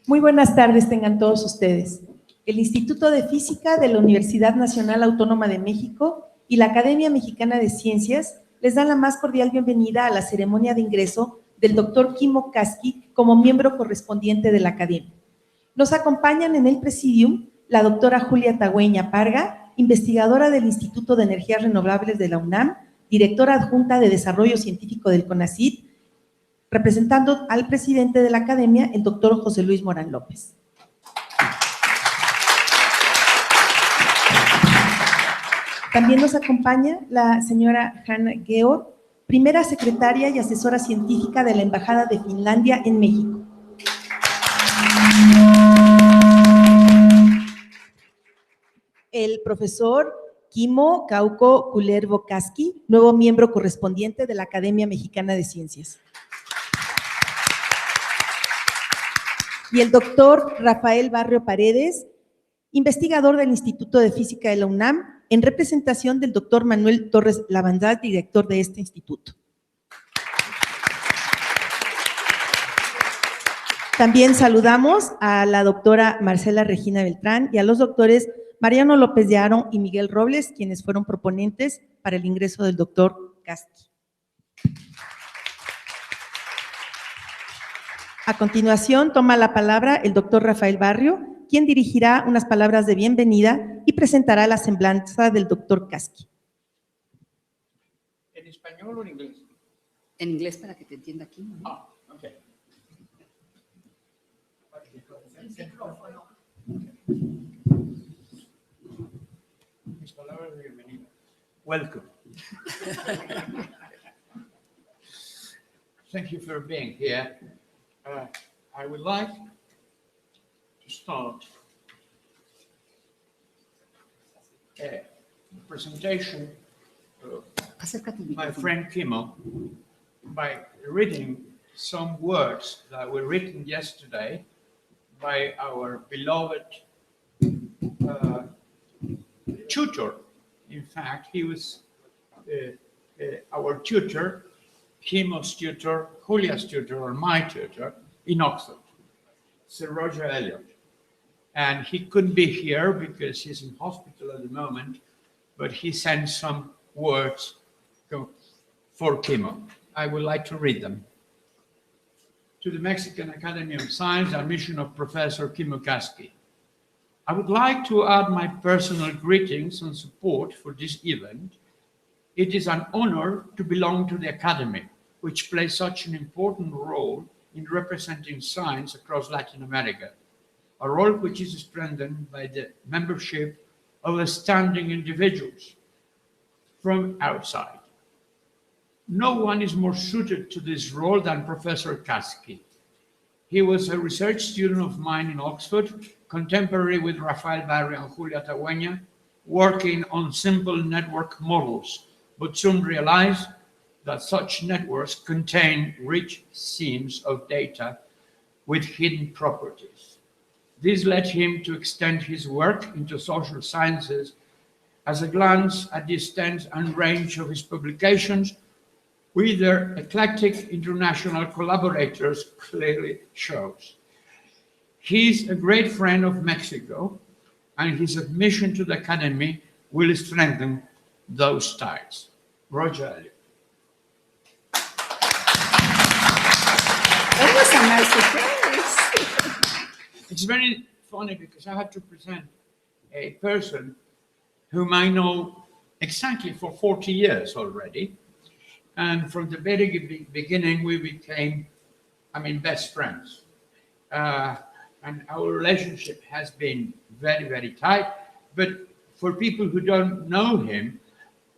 Muy buenas tardes tengan todos ustedes. El Instituto de Física de la Universidad Nacional Autónoma de México y la Academia Mexicana de Ciencias les dan la más cordial bienvenida a la ceremonia de ingreso del doctor Kimmo Kaski como miembro correspondiente de la Academia. Nos acompañan en el presidium la doctora Julia Tagüeña Parga, investigadora del Instituto de Energías Renovables de la UNAM, directora adjunta de Desarrollo Científico del CONACYT, representando al presidente de la Academia, el doctor José Luis Morán López. También nos acompaña la señora Hanna Georg, primera secretaria y asesora científica de la Embajada de Finlandia en México. El profesor Kimmo Kauko Kullervo Kaski, nuevo miembro correspondiente de la Academia Mexicana de Ciencias. Y el doctor Rafael Barrio Paredes, investigador del Instituto de Física de la UNAM, en representación del doctor Manuel Torres Lavandaz, director de este instituto. También saludamos a la doctora Marcela Regina Beltrán y a los doctores Mariano López de Haro y Miguel Robles, quienes fueron proponentes para el ingreso del doctor Kaski. A continuación, toma la palabra el doctor Rafael Barrio, quien dirigirá unas palabras de bienvenida y presentará la semblanza del doctor Kaski. ¿En español o en inglés? En inglés para que te entienda aquí, ¿no? Ah, ok. Mis palabras de bienvenida. Welcome. Thank you for being here. I would like to start a presentation of my friend Kimmo by reading some words that were written yesterday by our beloved tutor. In fact, he was our tutor, Kimmo's tutor, Julia's tutor, or my tutor in Oxford, Sir Roger Elliott. And he couldn't be here because he's in hospital at the moment, but he sent some words for Kimmo. I would like to read them. To the Mexican Academy of Science, a mission of Professor Kimmo Kaski. I would like to add my personal greetings and support for this event. It is an honor to belong to the Academy, which plays such an important role in representing science across Latin America, a role which is strengthened by the membership of outstanding individuals from outside. No one is more suited to this role than Professor Kaski. He was a research student of mine in Oxford, contemporary with Rafael Barrio and Julia Tagüeña, working on simple network models, but soon realized that such networks contain rich seams of data with hidden properties. This led him to extend his work into social sciences. As a glance at the extent and range of his publications with their eclectic international collaborators clearly shows. He's a great friend of Mexico, and his admission to the Academy will strengthen those ties. Roger Elliott. That was a nice surprise. It's very funny because I have to present a person whom I know exactly for 40 years already. And from the very beginning, we became, best friends. And our relationship has been very, very tight. But for people who don't know him,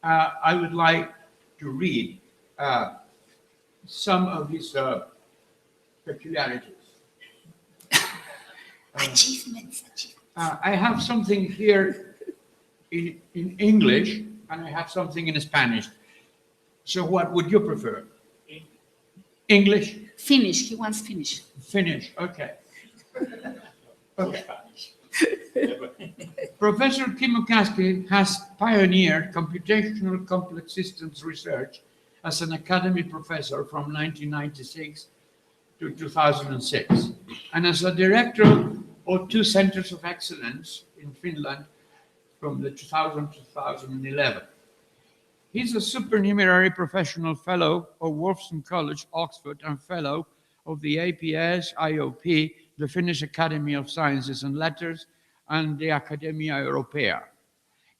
I would like to read some of his peculiarities. Achievements. I have something here in English, and I have something in Spanish. So what would you prefer? English? Finnish. He wants Finnish. Finnish, okay. Okay. Professor Kimmo Kaski has pioneered computational complex systems research as an academy professor from 1996 to 2006. and as a director of 2 centers of excellence in Finland from the 2000-2011. He's a supernumerary professional fellow of Wolfson College, Oxford, and fellow of the APS IOP, the Finnish Academy of Sciences and Letters, and the Academia Europea.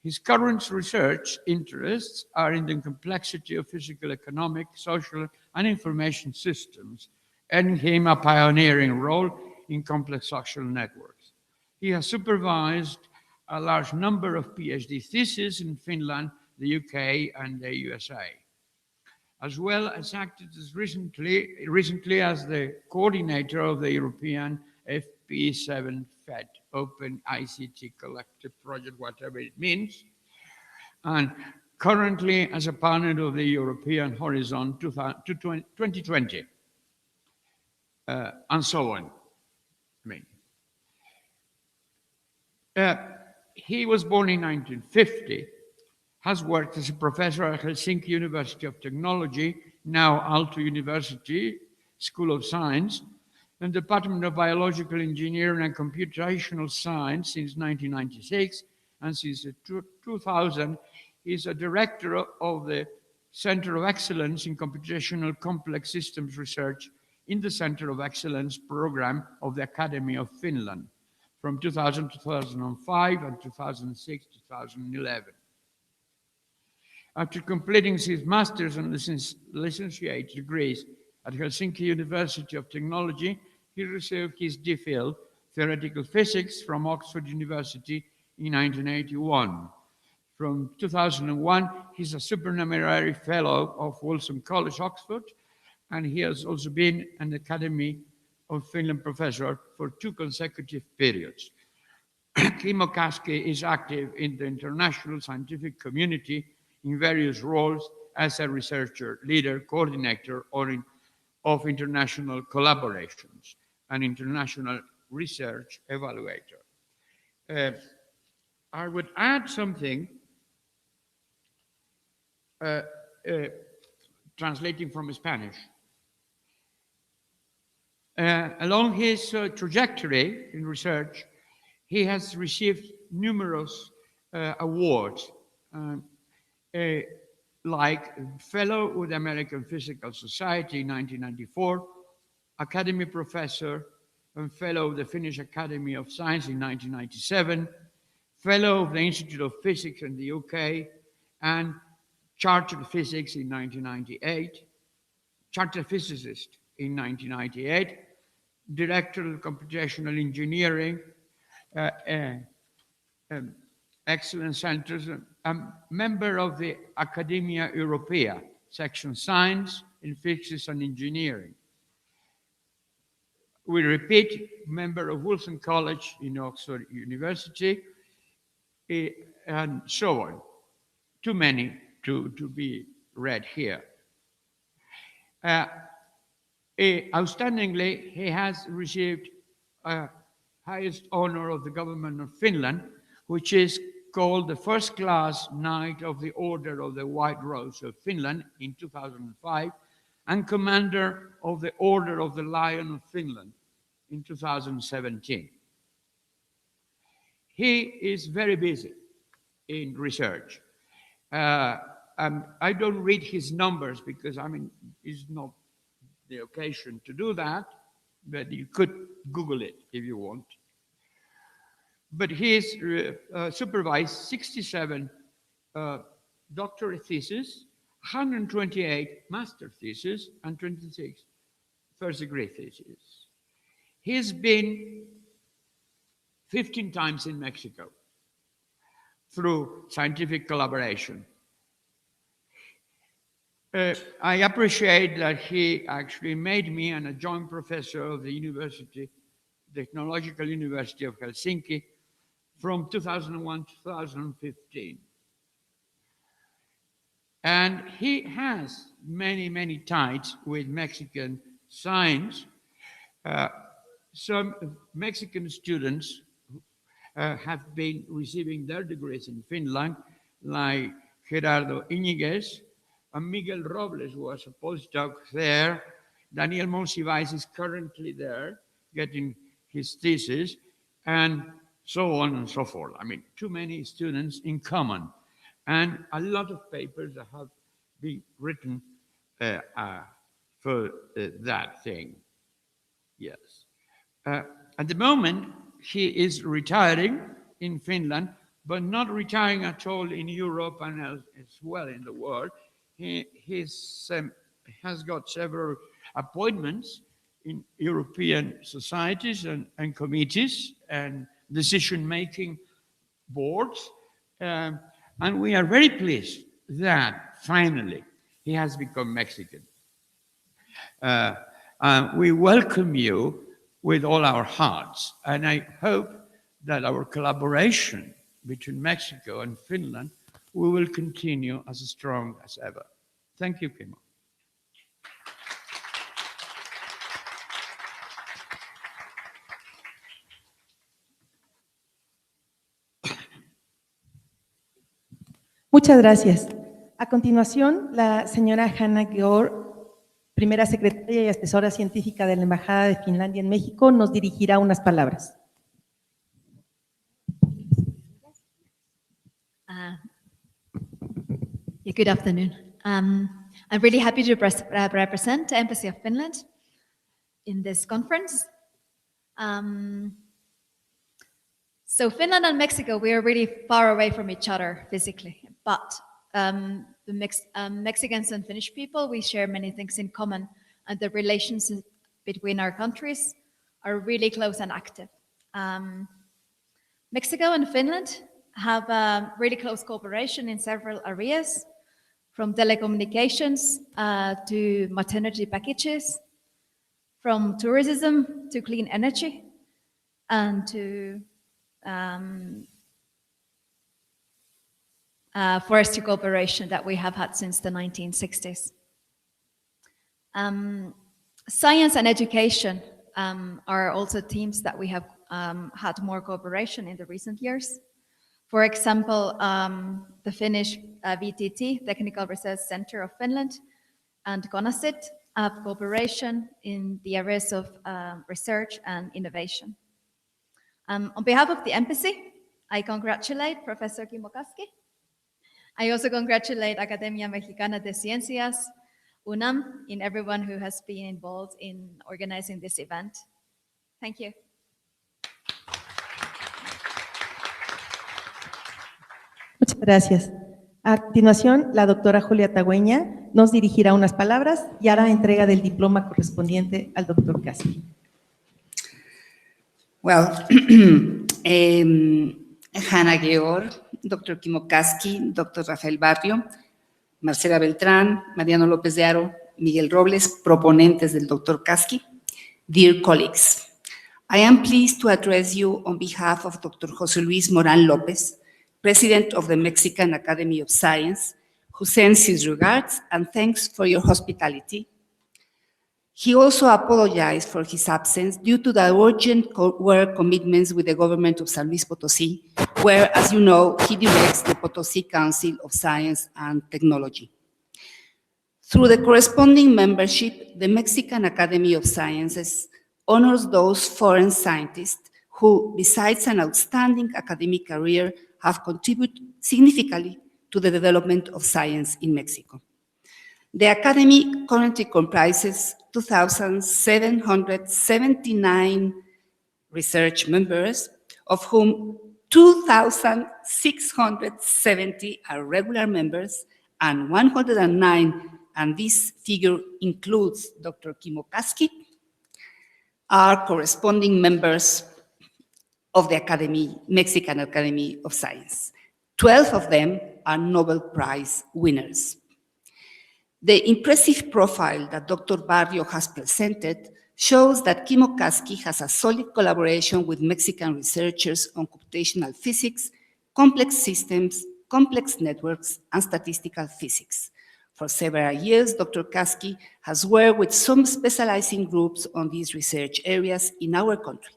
His current research interests are in the complexity of physical, economic, social, and information systems, earning him a pioneering role in complex social networks. He has supervised a large number of PhD theses in Finland, the UK, and the USA, as well as acted as recently as the coordinator of the European FP7 FED, Open ICT Collective Project, whatever it means, and currently as a partner of the European Horizon 2020, and so on. He was born in 1950, has worked as a professor at Helsinki University of Technology, now Aalto University School of Science, and Department of Biological Engineering and Computational Science since 1996, and since 2000, he's a director of the Center of Excellence in Computational Complex Systems Research in the Center of Excellence program of the Academy of Finland from 2000 to 2005 and 2006 to 2011. After completing his master's and licentiate degrees at Helsinki University of Technology, he received his DPhil, Theoretical Physics, from Oxford University in 1981. From 2001, he's a supernumerary fellow of Wolfson College, Oxford, and he has also been an Academy of Finland professor for 2 consecutive periods. Kimmo Kauko is active in the international scientific community in various roles as a researcher, leader, coordinator, of international collaborations, and international research evaluator. I would add something, translating from Spanish. Along his trajectory in research, he has received numerous awards, like Fellow with the American Physical Society in 1994, Academy Professor and Fellow of the Finnish Academy of Science in 1997, Fellow of the Institute of Physics in the UK, and Chartered Physics in 1998, Chartered Physicist in 1998, Director of Computational Engineering, Excellence Centers, a member of the Academia Europea, section Science in Physics and Engineering. We repeat, member of Wolfson College in Oxford University, and so on. Too many to be read here. Outstandingly, he has received highest honor of the government of Finland, which is called the First Class Knight of the Order of the White Rose of Finland in 2005, and Commander of the Order of the Lion of Finland in 2017. He is very busy in research. I don't read his numbers because, it's not the occasion to do that, but you could Google it if you want. But he's supervised 67 doctorate theses, 128 master theses, and 26 first-degree theses. He's been 15 times in Mexico through scientific collaboration. I appreciate that he actually made me an adjunct professor of the Technological University of Helsinki from 2001 to 2015. And he has many, many ties with Mexican science. Some Mexican students have been receiving their degrees in Finland, like Gerardo Iñiguez, and Miguel Robles was a postdoc there. Daniel Monsiváis is currently there. getting his thesis, and so on and so forth. I mean, too many students in common, and a lot of papers that have been written for that thing. Yes. At the moment, he is retiring in Finland, but not retiring at all in Europe and as well in the world. He has got several appointments in European societies and committees and decision-making boards. And we are very pleased that finally he has become Mexican. We welcome you with all our hearts, and I hope that our collaboration between Mexico and Finland will continue as strong as ever. Thank you, Kimmo. Muchas gracias. A continuación, la señora Hanna Georg, primera secretaria y asesora científica de la Embajada de Finlandia en México, nos dirigirá unas palabras. Good afternoon. I'm really happy to represent the Embassy of Finland in this conference. So Finland and Mexico, we are really far away from each other physically, but the Mexicans and Finnish people, we share many things in common, and the relations between our countries are really close and active. Mexico and Finland have a really close cooperation in several areas, from telecommunications to maternity packages, from tourism to clean energy, and to forestry cooperation that we have had since the 1960s. Science and education are also themes that we have had more cooperation in the recent years. For example, the Finnish VTT, Technical Research Center of Finland, and CONACYT have cooperation in the areas of research and innovation. On behalf of the embassy, I congratulate Professor Kimmo Kaski. I also congratulate Academia Mexicana de Ciencias, UNAM, and everyone who has been involved in organizing this event. Thank you. Muchas gracias. A continuación, la doctora Julia Tagüeña nos dirigirá unas palabras y hará entrega del diploma correspondiente al doctor Kaski. Well, Hanna Georg, Dr. Kimmo Kaski, Dr. Rafael Barrio, Marcela Beltrán, Mariano López de Haro, Miguel Robles, proponentes del Dr. Kaski. Dear colleagues, I am pleased to address you on behalf of Dr. José Luis Morán López, President of the Mexican Academy of Science, who sends his regards and thanks for your hospitality. He also apologized for his absence due to the urgent work commitments with the government of San Luis Potosí, where, as you know, he directs the Potosí Council of Science and Technology. Through the corresponding membership, the Mexican Academy of Sciences honors those foreign scientists who, besides an outstanding academic career, have contributed significantly to the development of science in Mexico. The Academy currently comprises 2,779 research members, of whom 2,670 are regular members and 109, and this figure includes Dr. Kimmo Kaski, are corresponding members of the Academy, Mexican Academy of Science. 12 of them are Nobel Prize winners. The impressive profile that Dr. Barrio has presented shows that Kimmo Kaski has a solid collaboration with Mexican researchers on computational physics, complex systems, complex networks, and statistical physics. For several years, Dr. Kaski has worked with some specializing groups on these research areas in our country,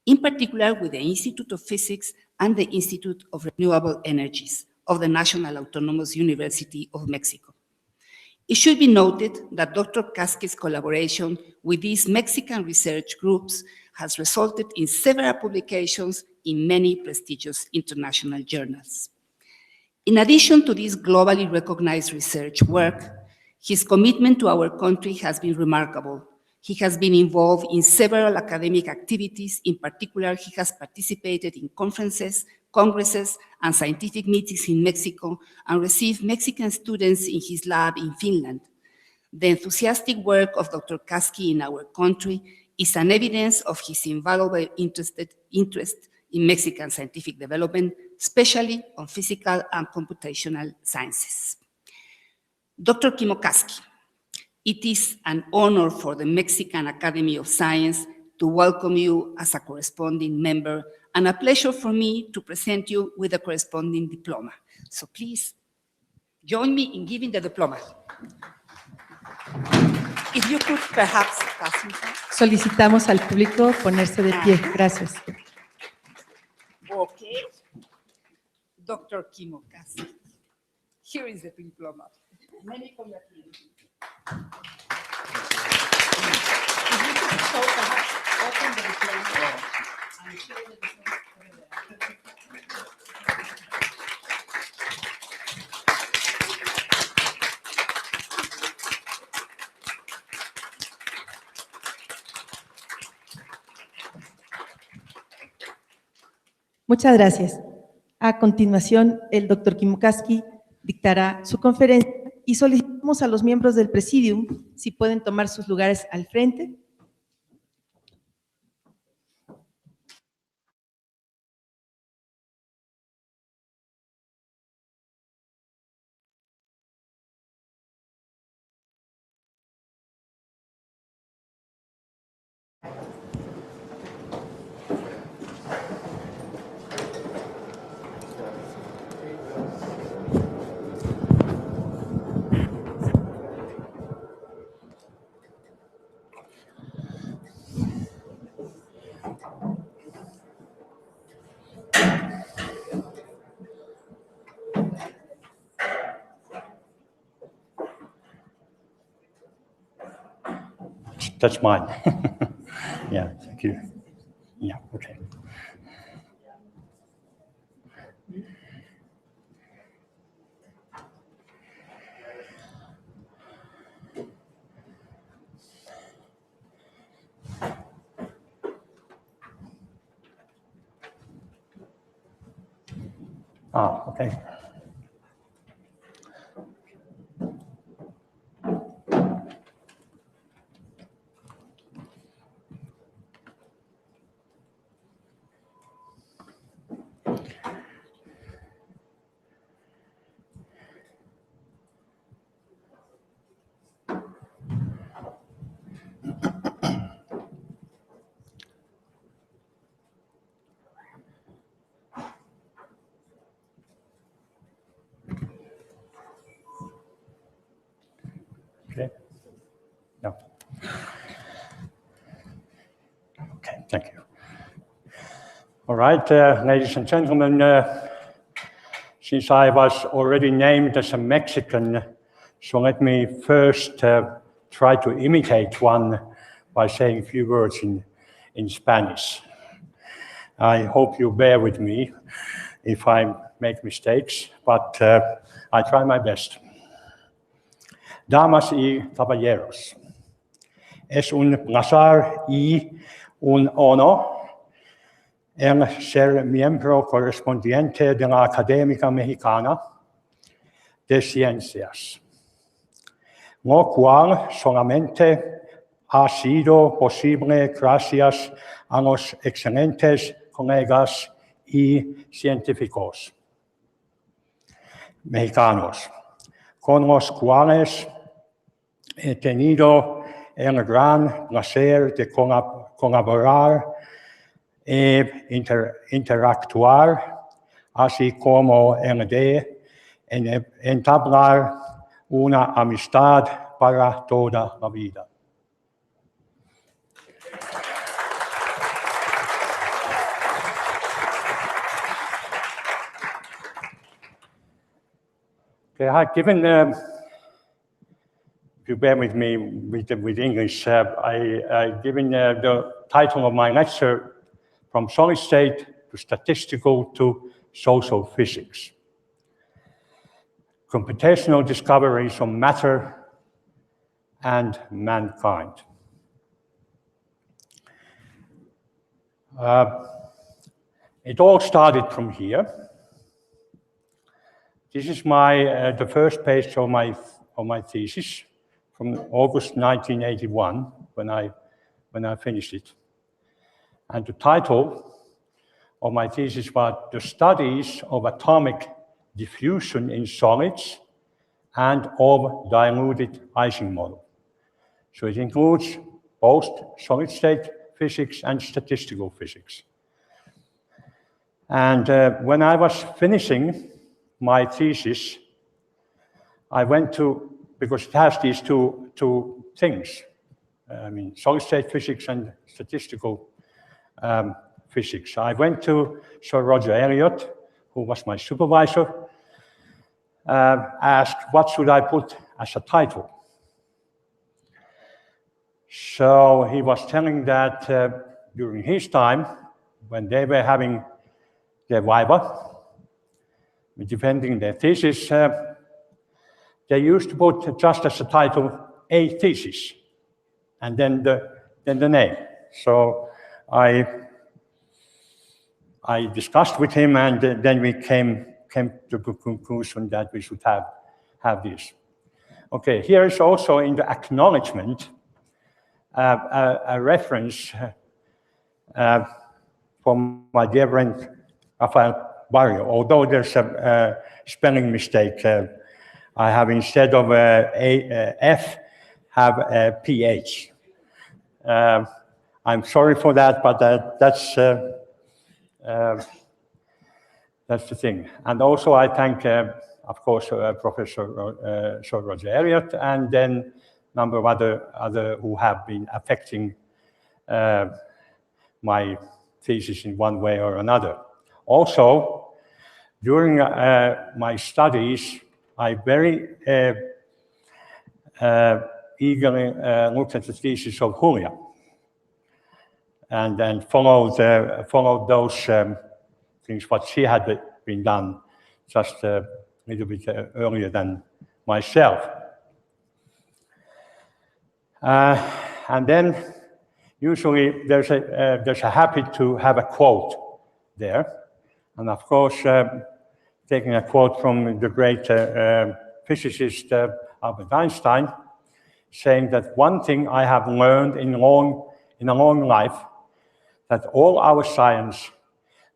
in particular with the Institute of Physics and the Institute of Renewable Energies of the National Autonomous University of Mexico. It should be noted that Dr. Kaski's collaboration with these Mexican research groups has resulted in several publications in many prestigious international journals. In addition to this globally recognized research work, his commitment to our country has been remarkable. He has been involved in several academic activities. In particular, he has participated in conferences, congresses, and scientific meetings in Mexico, and received Mexican students in his lab in Finland. The enthusiastic work of Dr. Kaski in our country is an evidence of his invaluable interest in Mexican scientific development, especially on physical and computational sciences. Dr. Kimmo Kauko, it is an honor for the Mexican Academy of Science to welcome you as a corresponding member, and a pleasure for me to present you with a corresponding diploma. So please join me in giving the diploma. If you could perhaps pass me that. Solicitamos al público ponerse de pie. Gracias. Okay. Dr. Kimmo Kauko, here is the diploma. Many congratulations. If you could show, perhaps, open the diploma and show the diploma over there. Muchas gracias. A continuación, el doctor Kimmo Kauko dictará su conferencia y solicitamos a los miembros del Presidium si pueden tomar sus lugares al frente. That's mine. Yeah, thank you. Yeah, okay. Okay. Okay. No. Okay, thank you. All right, ladies and gentlemen, since I was already named as a Mexican, so let me first try to imitate one by saying a few words in Spanish. I hope you bear with me if I make mistakes, but I try my best. Damas y caballeros, es un placer y un honor el ser miembro correspondiente de la Academia Mexicana de Ciencias, lo cual solamente ha sido posible gracias a los excelentes colegas y científicos mexicanos, con los cuales he tenido el gran placer de colaborar e interactuar, así como el de entablar una amistad para toda la vida. Okay, I've given, if you bear with me with English, I've given the title of my lecture, From Solid State to Statistical to Social Physics. Computational discoveries on matter and mankind. It all started from here. This is the first page of my thesis from August 1981 when I finished it. And the title of my thesis was The Studies of Atomic Diffusion in Solids and of Diluted Ising Model. So it includes both solid state physics and statistical physics. And when I was finishing my thesis, I went to, because it has these two things, solid state physics and statistical physics. I went to Sir Roger Elliott, who was my supervisor, asked what should I put as a title. So he was telling that during his time, when they were having their viva, defending their thesis, they used to put just as a title, a thesis, and then the name. So I discussed with him, and then we came to the conclusion that we should have this. Okay, here is also in the acknowledgement a reference from my dear friend Rafael Barrio, although there's a spelling mistake. I have, instead of F, have a PH. I'm sorry for that, but that's the thing. And also I thank, of course, Professor Sir Roger Elliott, and then a number of other who have been affecting my thesis in one way or another. Also, during my studies, I very eagerly looked at the thesis of Julia, and then followed those things what she had been done just a little bit earlier than myself. And then usually there's a habit to have a quote there, and of course taking a quote from the great physicist Albert Einstein, saying that one thing I have learned in a long life, that all our science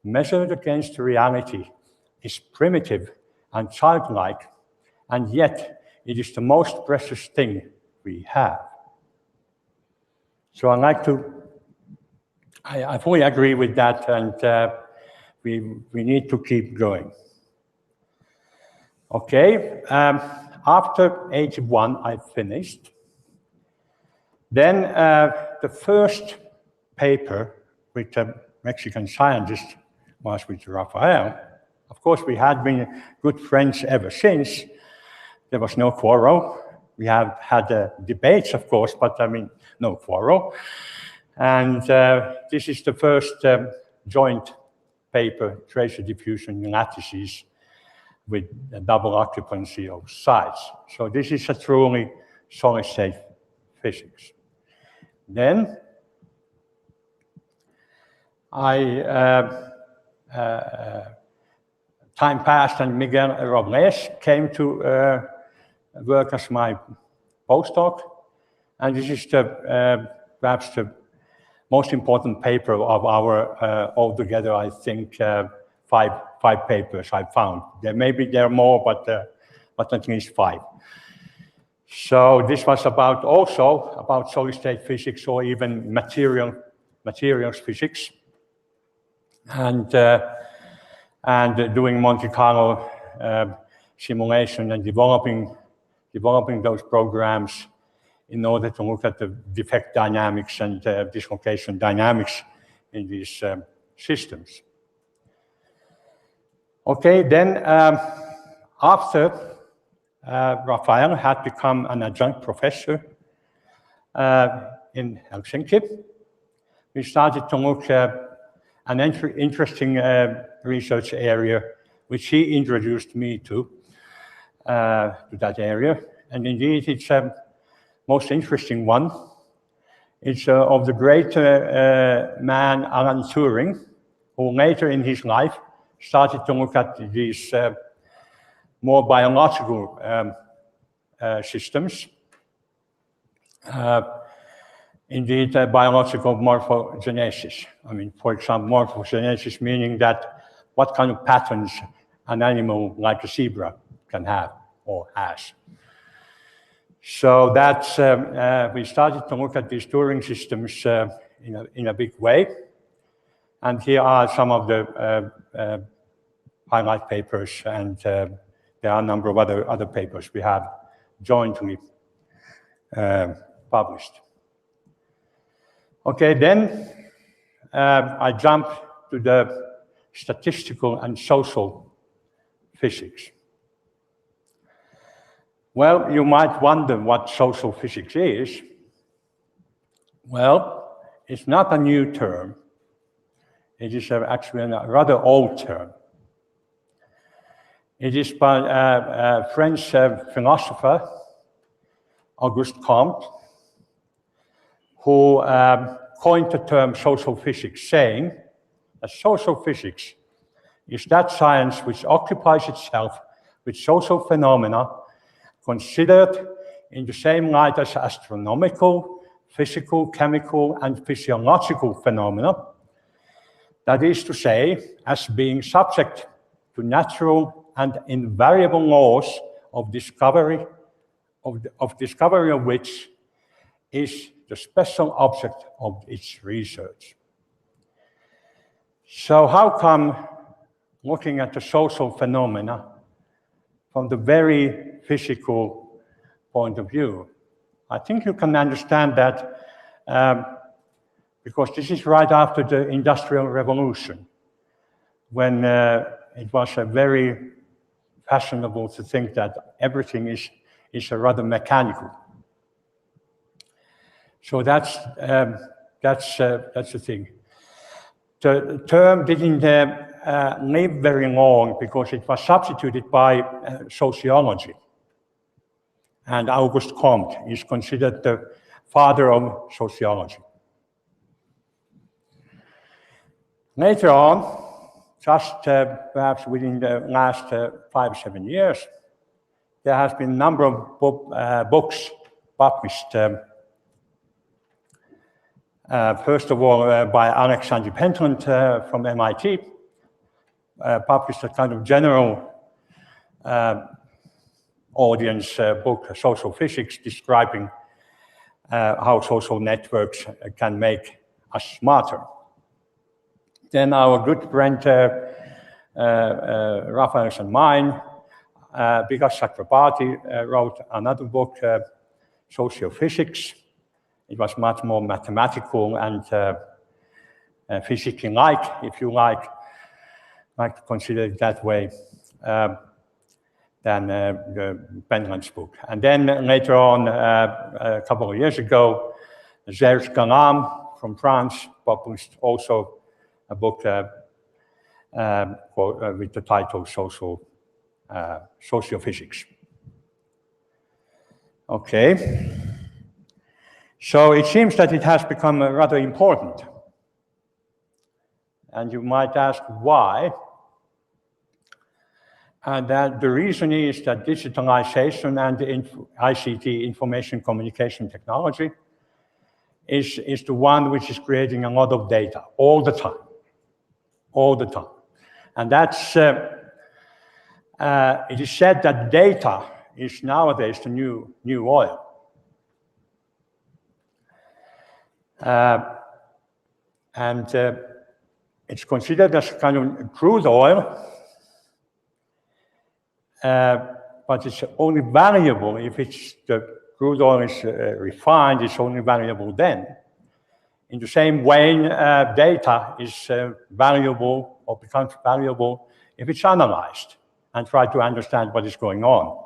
measured against reality is primitive and childlike, and yet it is the most precious thing we have. So I fully agree with that, and we need to keep going. Okay, after 81 I finished. Then the first paper with a Mexican scientist was with Rafael. Of course, we had been good friends ever since. There was no quarrel. We have had debates, of course, but no quarrel. And this is the first joint paper, tracer diffusion in lattices with a double occupancy of sides. So this is a truly solid state physics. Then time passed, and Miguel Robles came to work as my postdoc, and this is perhaps the most important paper of our altogether, I think, five papers I found. There are more, but at least 5. So this was also about solid state physics, or even materials physics, and doing Monte Carlo simulation and developing those programs in order to look at the defect dynamics and dislocation dynamics in these systems. Okay, then after Rafael had become an adjunct professor in Helsinki, we started to look at an interesting research area, which he introduced me to that area. And indeed, it's a most interesting one. It's of the great man Alan Turing, who later in his life started to look at these more biological systems. Indeed, biological morphogenesis. I mean, for example, morphogenesis meaning that what kind of patterns an animal like a zebra can have or has. So that's, we started to look at these Turing systems in a big way. And here are some of the highlight papers, and there are a number of other papers we have jointly published. Okay, then I jump to the statistical and social physics. Well, you might wonder what social physics is. Well, it's not a new term. It is actually a rather old term. It is by a French philosopher, Auguste Comte, who coined the term social physics, saying that social physics is that science which occupies itself with social phenomena considered in the same light as astronomical, physical, chemical, and physiological phenomena. That is to say, as being subject to natural and invariable laws of discovery, of which is the special object of its research. So how come looking at the social phenomena from the very physical point of view? I think you can understand that because this is right after the Industrial Revolution, when it was very fashionable to think that everything is rather mechanical. So that's the thing. The term didn't live very long because it was substituted by sociology. And Auguste Comte is considered the father of sociology. Later on, just perhaps within the last 5-7 years, there has been a number of books published. First of all, by Alexander Pentland from MIT, published a kind of general audience book, Social Physics, describing how social networks can make us smarter. Then our good friend Raphael's and mine, Vikas Chakrabarty, wrote another book, Sociophysics. It was much more mathematical and physics-like, if you like to consider it that way, than the Pentland's book. And then later on, a couple of years ago, Serge Galam from France published also a book with the title Sociophysics. Okay. So it seems that it has become rather important. And you might ask why. And that the reason is that digitalization and the ICT, information communication technology, is the one which is creating a lot of data all the time. And that's, it is said that data is nowadays the new oil. And it's considered as kind of crude oil, but it's only valuable if the crude oil is refined, it's only valuable then. In the same way, data is valuable or becomes valuable if it's analyzed and try to understand what is going on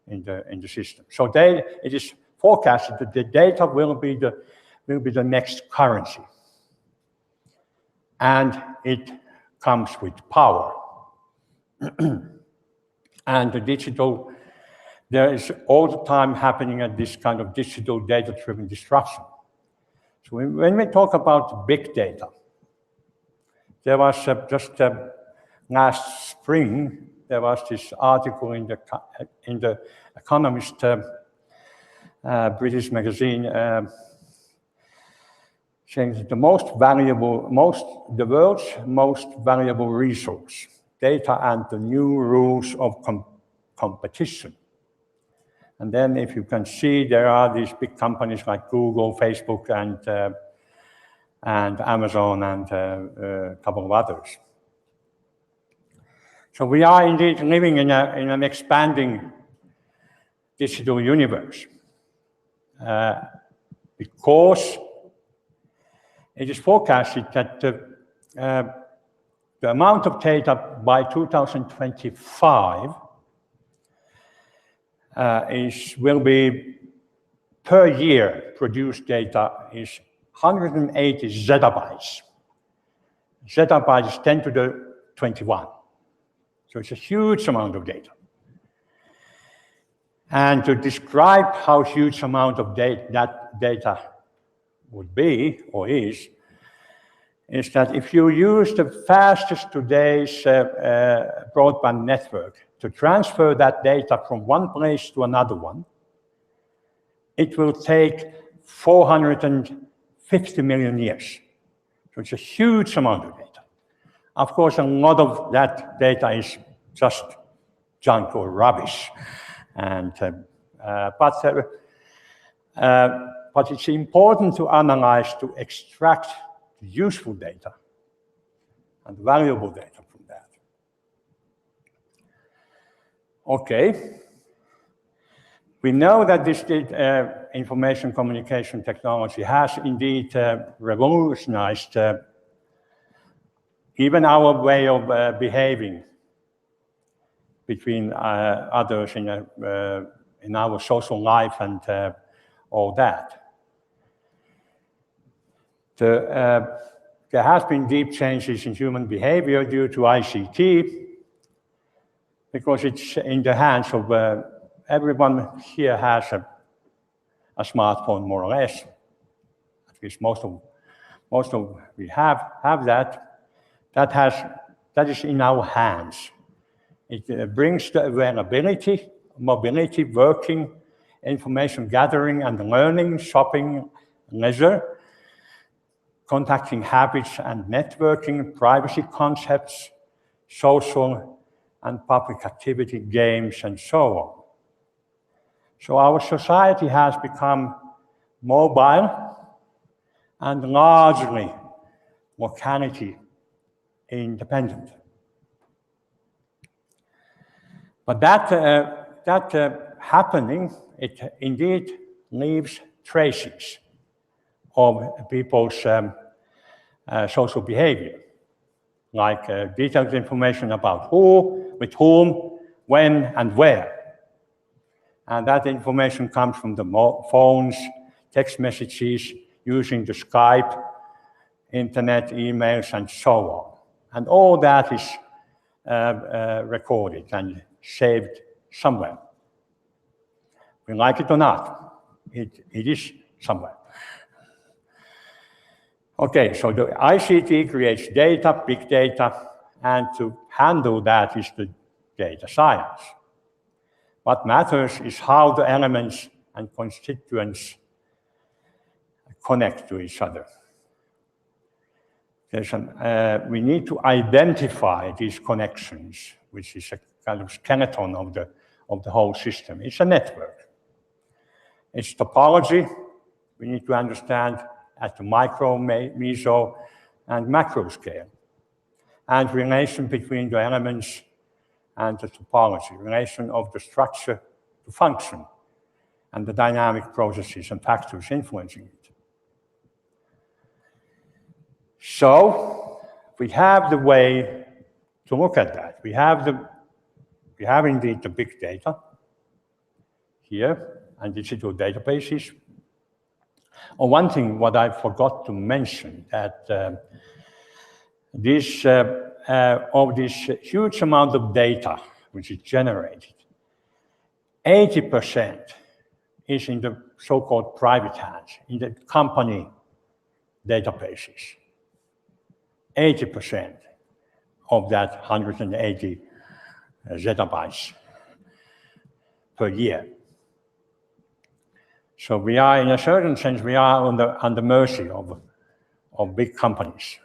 in the system. So it is forecasted that the data will be the next currency. and it comes with power. And the digital, there is all the time happening at this kind of digital data-driven disruption. So when we talk about big data, there was just last spring, there was this article in the Economist British magazine saying that the world's most valuable resource, data and the new rules of competition. And then if you can see, there are these big companies like Google, Facebook, and Amazon, and a couple of others. So we are indeed living in an expanding digital universe because it is forecasted that the amount of data by 2025 will be per year produced data is 180 zettabytes. Zettabyte is 10 to the 21. So it's a huge amount of data. And to describe how huge amount of that data would be, or is that if you use the fastest today's broadband network to transfer that data from one place to another one, it will take 450 million years. So it's a huge amount of data. Of course, a lot of that data is just junk or rubbish. And, but it's important to analyze, to extract useful data and valuable data from that. Okay. We know that this information communication technology has indeed revolutionized even our way of behaving between others in our social life and all that. There has been deep changes in human behavior due to ICT, because it's in the hands of everyone here has a smartphone, more or less. At least most of we have that. That is in our hands. It brings the availability, mobility, working, information gathering and learning, shopping, leisure, contacting habits and networking, privacy concepts, social and public activity, games, and so on. So our society has become mobile and largely locality independent. But that happening, it indeed leaves traces of people's social behavior, like detailed information about who, with whom, when, and where. And that information comes from the phones, text messages, using the Skype, internet, emails, and so on. And all that is recorded and saved somewhere. We like it or not, it is somewhere. Okay, so the ICT creates data, big data, and to handle that is the data science. What matters is how the elements and constituents connect to each other. We need to identify these connections, which is a kind of skeleton of the whole system. It's a network. It's topology. We need to understand at the micro, meso, and macro scale. And relation between the elements and the topology, relation of the structure to function, and the dynamic processes and factors influencing it. So we have the way to look at that. We have indeed the big data here and digital databases. Oh, one thing what I forgot to mention, that this huge amount of data which is generated, 80% is in the so-called private hands, in the company databases. 80% of that 180 zettabytes per year. So we are, in a certain sense, we are on the mercy of big companies.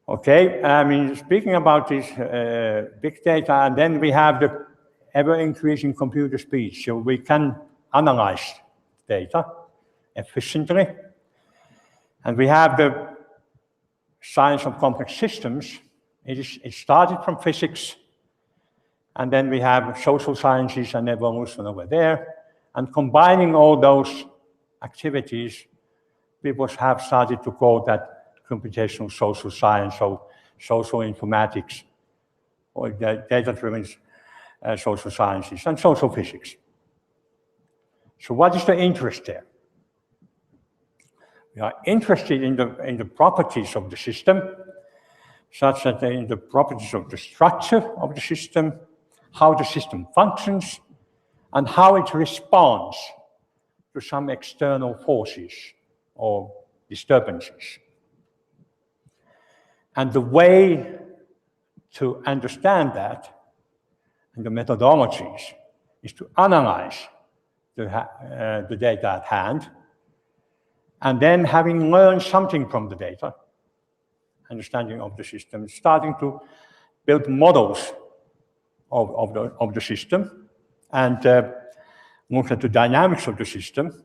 Okay, I mean, speaking about this big data, and then we have the ever-increasing computer speed, so we can analyze data efficiently. And we have the science of complex systems. It started from physics, and then we have social sciences and evolution over there. And combining all those activities, people have started to call that computational social science, or social informatics, or data-driven social sciences, and social physics. So what is the interest there? We are interested in the properties of the system, such that in the properties of the structure of the system, how the system functions, and how it responds to some external forces or disturbances. And the way to understand that, and the methodologies, is to analyze the data at hand, and then having learned something from the data, understanding of the system, starting to build models of the system, and look at the dynamics of the system.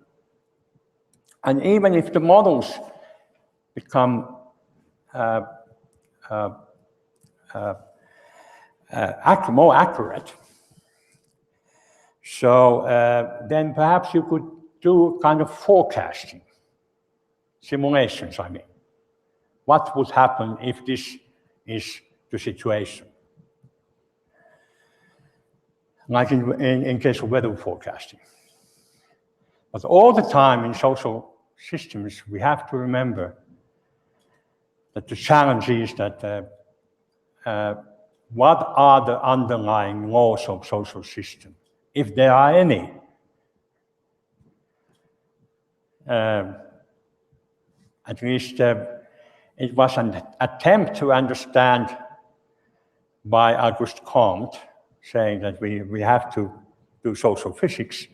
And even if the models become more accurate, so then perhaps you could do kind of forecasting, simulations, I mean. What would happen if this is the situation? Like in case of weather forecasting. But all the time in social systems, we have to remember that the challenge is that what are the underlying laws of social system, if there are any? At least it was an attempt to understand by Auguste Comte, saying that we have to do social physics.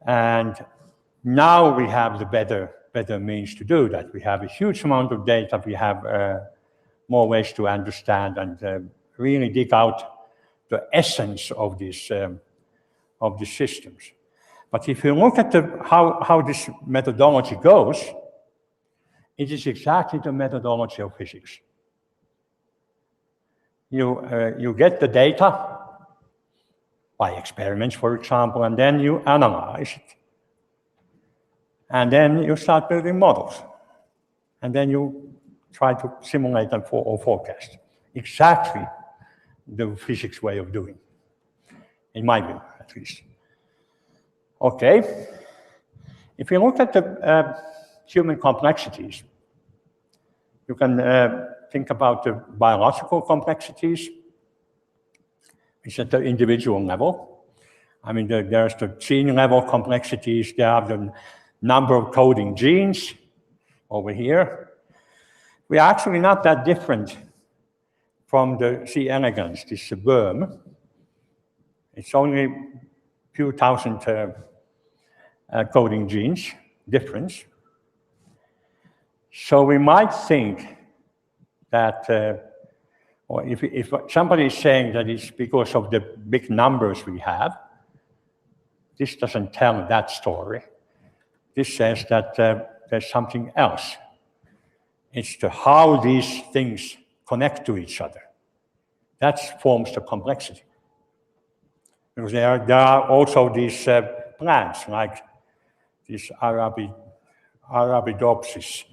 And now we have the better means to do that. We have a huge amount of data. We have more ways to understand and really dig out the essence of these systems. But if you look at how this methodology goes, it is exactly the methodology of physics. You get the data by experiments, for example, and then you analyze it. And then you start building models. And then you try to simulate them or forecast. Exactly the physics way of doing, in my view, at least. Okay. If you look at the human complexities, you can think about the biological complexities. It's at the individual level. I mean, there's the gene level complexities. There are the number of coding genes over here. We are actually not that different from the C. elegans, this worm. It's only a few thousand coding genes difference. So we might think that, or if somebody is saying that it's because of the big numbers we have, this doesn't tell that story. This says that there's something else. It's how these things connect to each other. That forms the complexity. Because there are also these plants, like this Arabidopsis,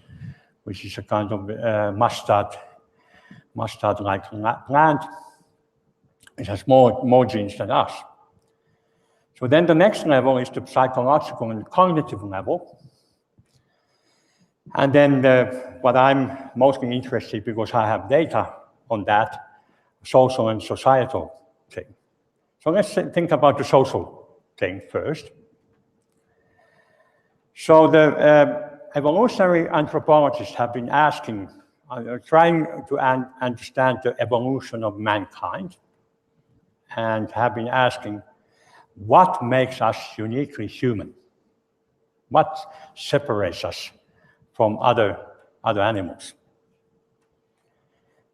which is a kind of mustard-like plant. It has more genes than us. So then the next level is the psychological and cognitive level. And then what I'm mostly interested, because I have data on that, social and societal thing. So let's think about the social thing first. So the evolutionary anthropologists have been asking, trying to understand the evolution of mankind, and have been asking, what makes us uniquely human? What separates us from other animals?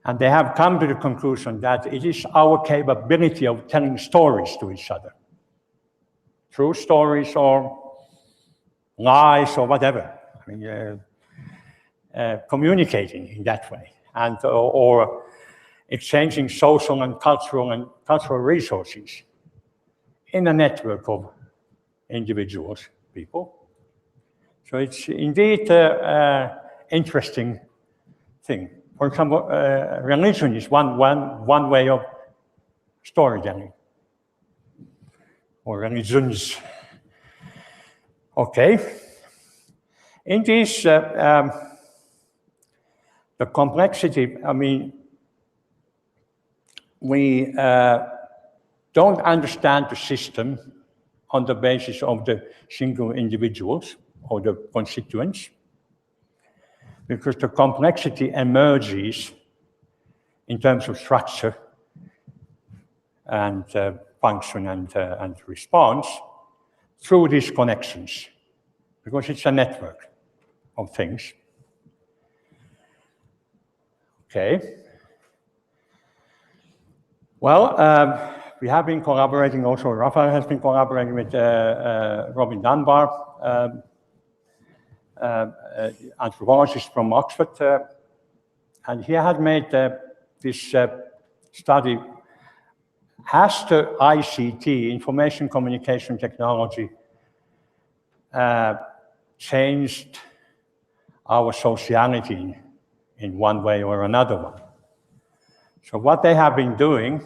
And they have come to the conclusion that it is our capability of telling stories to each other. True stories or lies or whatever. I mean, communicating in that way, and or exchanging social and cultural resources in a network of individuals, people. So it's indeed an interesting thing. For example, religion is one way of storytelling, or religions. Okay. In this, the complexity, I mean, we don't understand the system on the basis of the single individuals or the constituents, because the complexity emerges in terms of structure and function and response through these connections, because it's a network of things. Okay. Well, we have been collaborating also, Raphael has been collaborating with Robin Dunbar, anthropologist from Oxford, and he had made this study, has the ICT, information communication technology, changed our sociality in one way or another one. So what they have been doing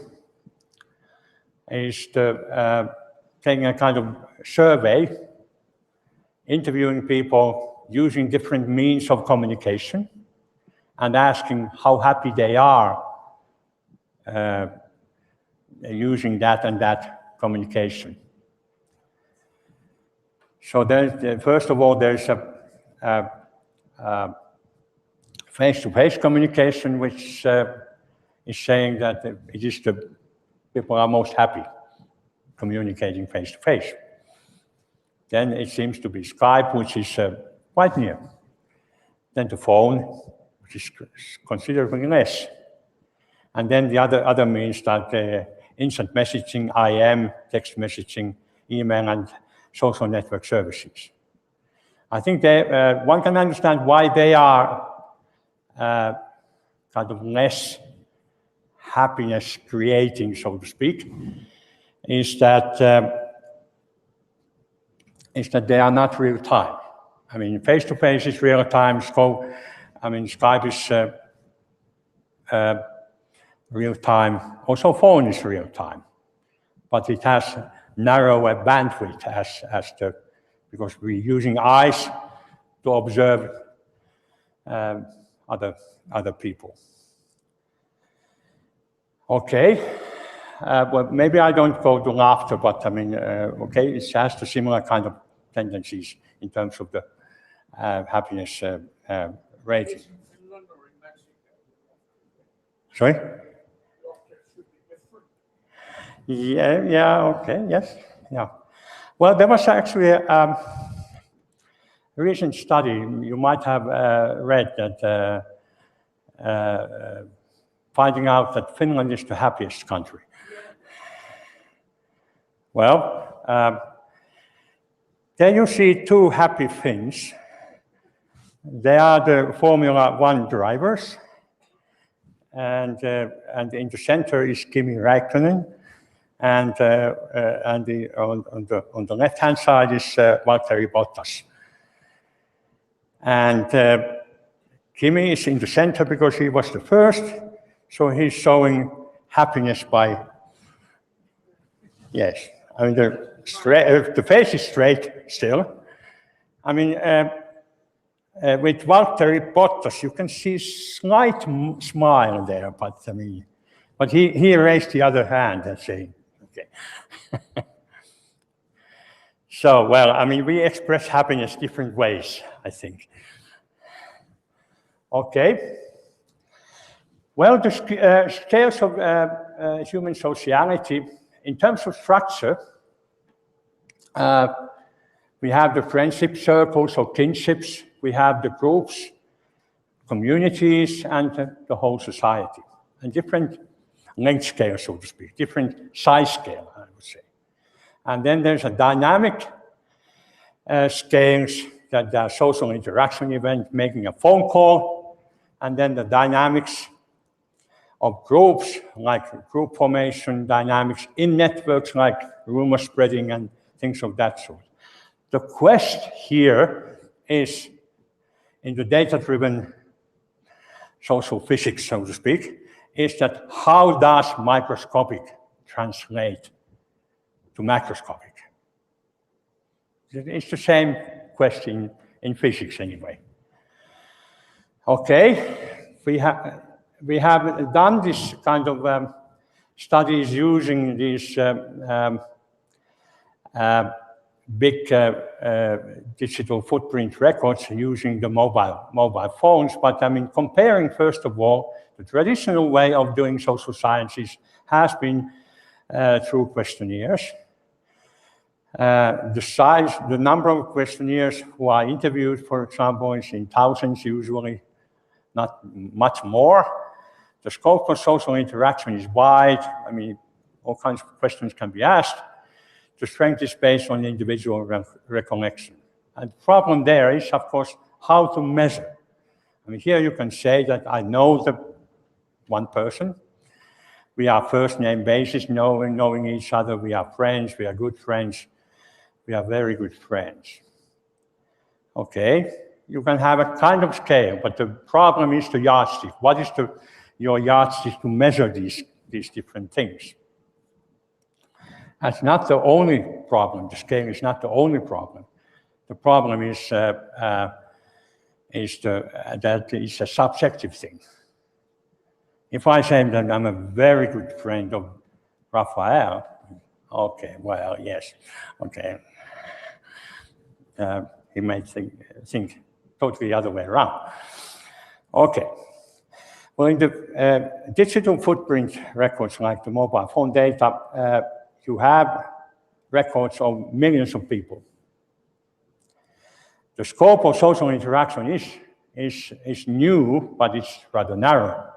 is taking a kind of survey, interviewing people using different means of communication and asking how happy they are using that and that communication. So first of all, there's a face-to-face communication, which is saying that it is the people are most happy communicating face-to-face. Then it seems to be Skype, which is quite near. Then the phone, which is considerably less. And then the other means that instant messaging, IM, text messaging, email, and social network services. I think one can understand why they are kind of less happiness creating, so to speak, is that they are not real time. I mean, face-to-face is real time. Skype is real time. Also, phone is real time, but it has narrower bandwidth because we're using eyes to observe other people. Okay, well, maybe I don't go to laughter, but I mean, okay, it has the similar kind of tendencies in terms of the happiness rating. Sorry? Yeah, okay, yes, yeah. Well, there was actually a recent study, you might have read that, finding out that Finland is the happiest country. Well, there you see two happy Finns. They are the Formula One drivers, and in the center is Kimi Räikkönen, and on the left-hand side is Valtteri Bottas. And Kimi is in the center because he was the first, so he's showing happiness by, yes, I mean, the face is straight still. I mean, with Valtteri Bottas, you can see slight smile there, but I mean, but he raised the other hand and saying, okay. So, well, I mean, we express happiness different ways, I think. Okay. Well, the scales of human sociality, in terms of structure, we have the friendship circles or kinships, we have the groups, communities, and the whole society. And different length scale, so to speak, different size scale, I would say. And then there's a dynamic scales that are social interaction event, making a phone call, and then the dynamics of groups, like group formation, dynamics in networks, like rumor spreading and things of that sort. The quest here is, in the data-driven social physics, so to speak, is that how does microscopic translate to macroscopic? It's the same question in physics anyway. Okay, we have done this kind of studies using these big digital footprint records using the mobile phones. But I mean, comparing first of all, the traditional way of doing social sciences has been through questionnaires. The number of questionnaires who are interviewed, for example, is in thousands usually, not much more. The scope of social interaction is wide. I mean, all kinds of questions can be asked. The strength is based on individual recollection. And the problem there is, of course, how to measure. I mean, here you can say that I know the one person. We are first name basis, knowing each other. We are friends, we are good friends. We are very good friends. Okay, you can have a kind of scale, but the problem is the yardstick. What is your yardstick to measure these different things? That's not the only problem. The scale is not the only problem. The problem is that it's a subjective thing. If I say that I'm a very good friend of Raphael, okay, well, yes, okay. He might think totally the other way around. Okay. Well, in the digital footprint records, like the mobile phone data, you have records of millions of people. The scope of social interaction is new, but it's rather narrow.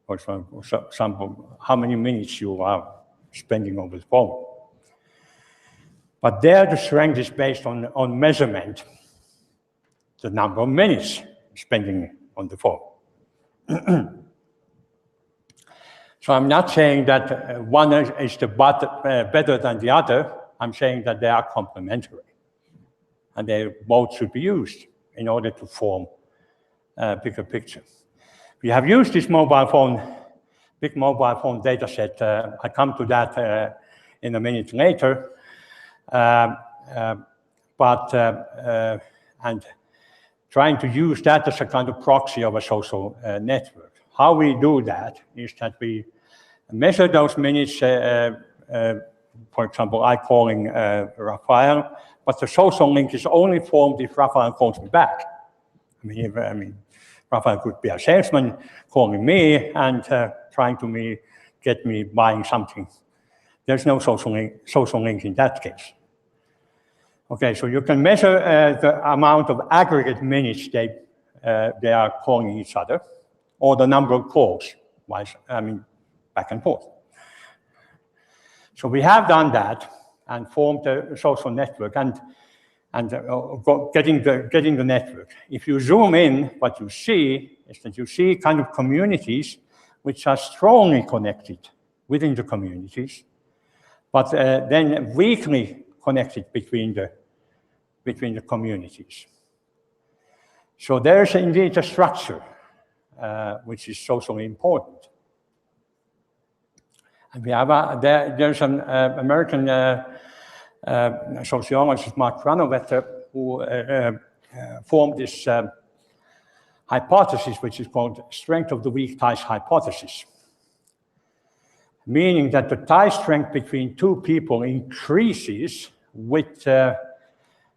For example, how many minutes you are spending on the phone. But there the strength is based on measurement, the number of minutes spending on the phone. So I'm not saying that one is better than the other. I'm saying that they are complementary. And they both should be used in order to form a bigger picture. We have used this big mobile phone data set. I come to that in a minute later. And trying to use that as a kind of proxy of a social network. How we do that is that we measure those minutes, for example, I calling Raphael, but the social link is only formed if Raphael calls me back. I mean, Raphael could be a salesman calling me and trying to get me buying something. There's no social link in that case. Okay, so you can measure the amount of aggregate minutes they are calling each other, or the number of calls, back and forth. So we have done that and formed a social network and getting the network. If you zoom in, what you see is that you see kind of communities which are strongly connected within the communities, but then weakly connected between the communities. So there's indeed a structure which is socially important. And we have there's an American sociologist, Mark Granovetter, who formed this hypothesis, which is called strength of the weak ties hypothesis, meaning that the tie strength between two people increases with the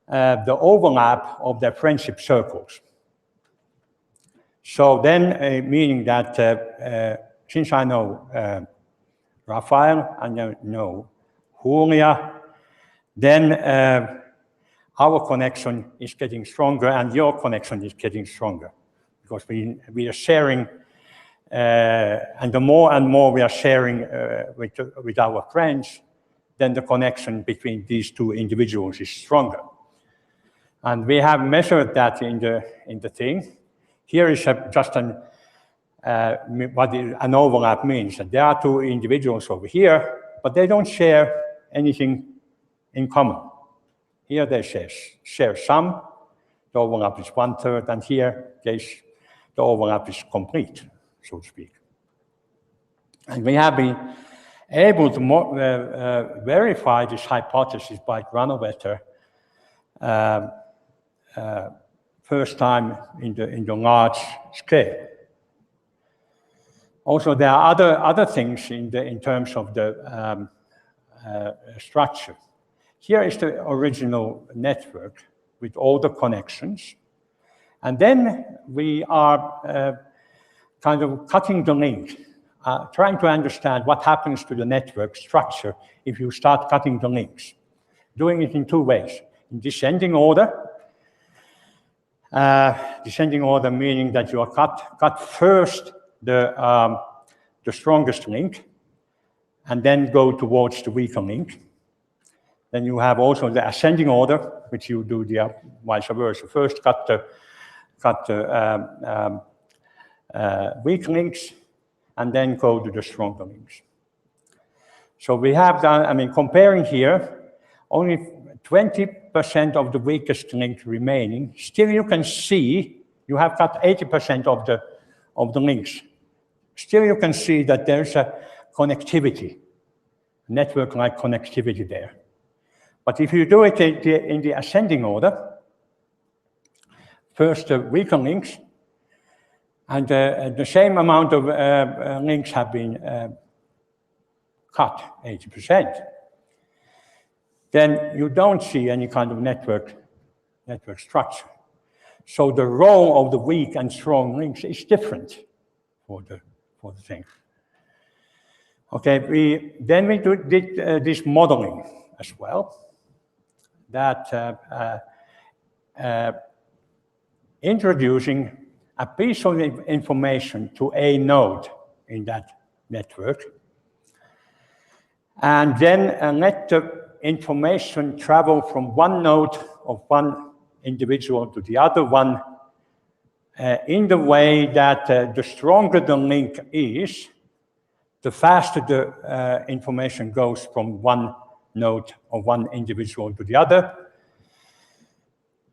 overlap of their friendship circles. So then, meaning that since I know Rafael, I know Julia, then our connection is getting stronger and your connection is getting stronger, because we are sharing, and the more and more we are sharing with our friends, then the connection between these two individuals is stronger. And we have measured that in the thing. Here is just what an overlap means. There are two individuals over here, but they don't share anything in common. Here they share some. The overlap is 1/3, and here the overlap is complete, so to speak. And we have been able to verify this hypothesis by Granovetter first time in the large scale. Also, there are other things in terms of the structure. Here is the original network with all the connections. And then we are kind of cutting the link, trying to understand what happens to the network structure if you start cutting the links. Doing it in two ways. In descending order. Descending order meaning that you are cut first the strongest link, and then go towards the weaker link. Then you have also the ascending order, which you do the vice versa. First cut the weak links, and then go to the stronger links. So we have done, I mean, comparing here, only 20% of the weakest link remaining. Still you can see, you have cut 80% of the links. Still you can see that there's a connectivity, network-like connectivity there. But if you do it in the ascending order, first the weaker links, and the same amount of links have been cut, 80%. Then you don't see any kind of network structure. So the role of the weak and strong links is different for the thing. Okay, then we did this modeling as well, that introducing a piece of information to a node in that network, and then let the information travel from one node of one individual to the other one in the way that the stronger the link is, the faster the information goes from one node of one individual to the other.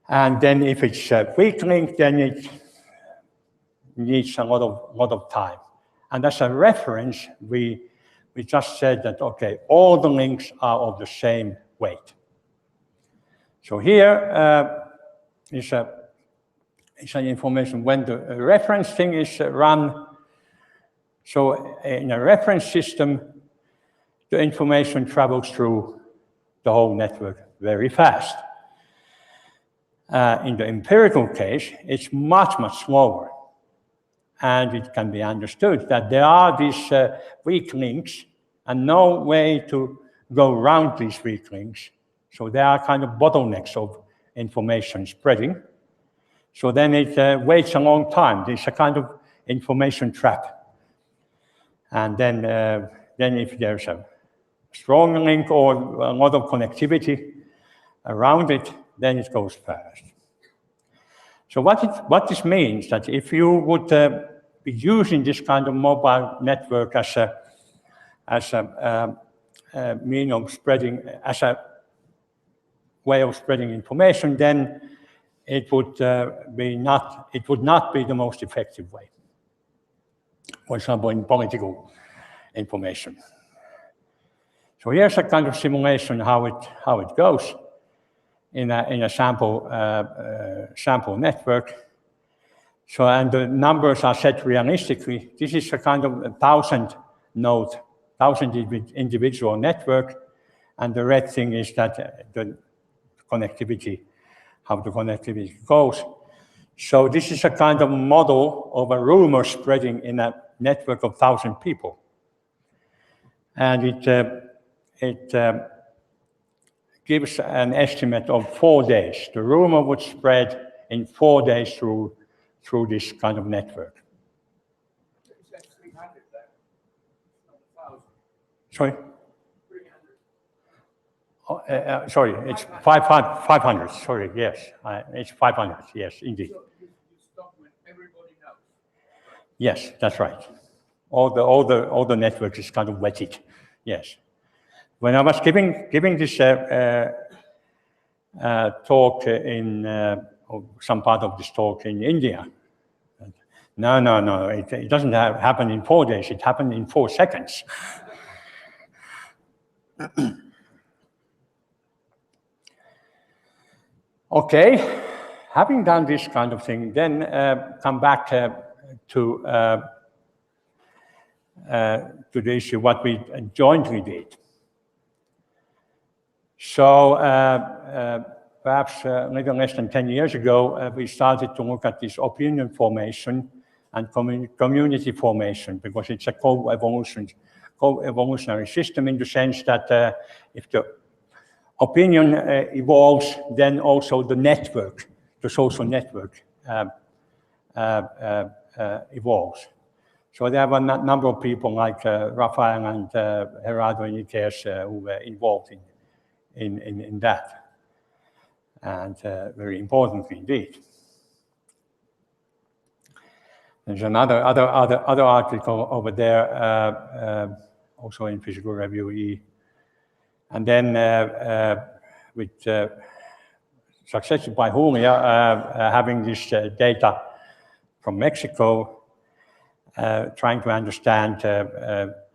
And then if it's a weak link, then it needs a lot of time. And as a reference, we just said that, okay, all the links are of the same weight. So here is an information when the reference thing is run. So in a reference system, the information travels through the whole network very fast. In the empirical case, it's much, much slower. And it can be understood that there are these weak links and no way to go around these weak links. So there are kind of bottlenecks of information spreading. So then it waits a long time. There's a kind of information trap. And then if there's a strong link or a lot of connectivity around it, then it goes fast. So what this means that if you would be using this kind of mobile network as a mean of spreading, as a way of spreading information, then it would not be the most effective way. For example, in political information. So here's a kind of simulation how it goes. in a sample network. So, and the numbers are set realistically. This is a kind of 1,000 node, 1,000 individual network, and the red thing is that the connectivity, how the connectivity goes. So this is a kind of model of a rumor spreading in a network of 1,000 people. And it gives an estimate of 4 days. The rumor would spread in 4 days through this kind of network. That's 300 then, not 1,000. Sorry? 300. Sorry, it's 500. Sorry, yes, it's 500. Yes, indeed. So you stop when everybody knows. Yes, that's right. All the network is kind of wetted. Yes. When I was giving this talk in some part of this talk in India, no, it doesn't happen in 4 days. It happened in 4 seconds. Okay, having done this kind of thing, then come back to the issue what we jointly did. So perhaps a little less than 10 years ago, we started to look at this opinion formation and community formation, because it's a co-evolutionary system in the sense that if the opinion evolves, then also the network, the social network evolves. So there were a number of people like Rafael and Gerardo Iniguez who were involved in that, and very importantly indeed. There's another article over there, also in Physical Review E. And then with successful by Julia, having this data from Mexico, trying to understand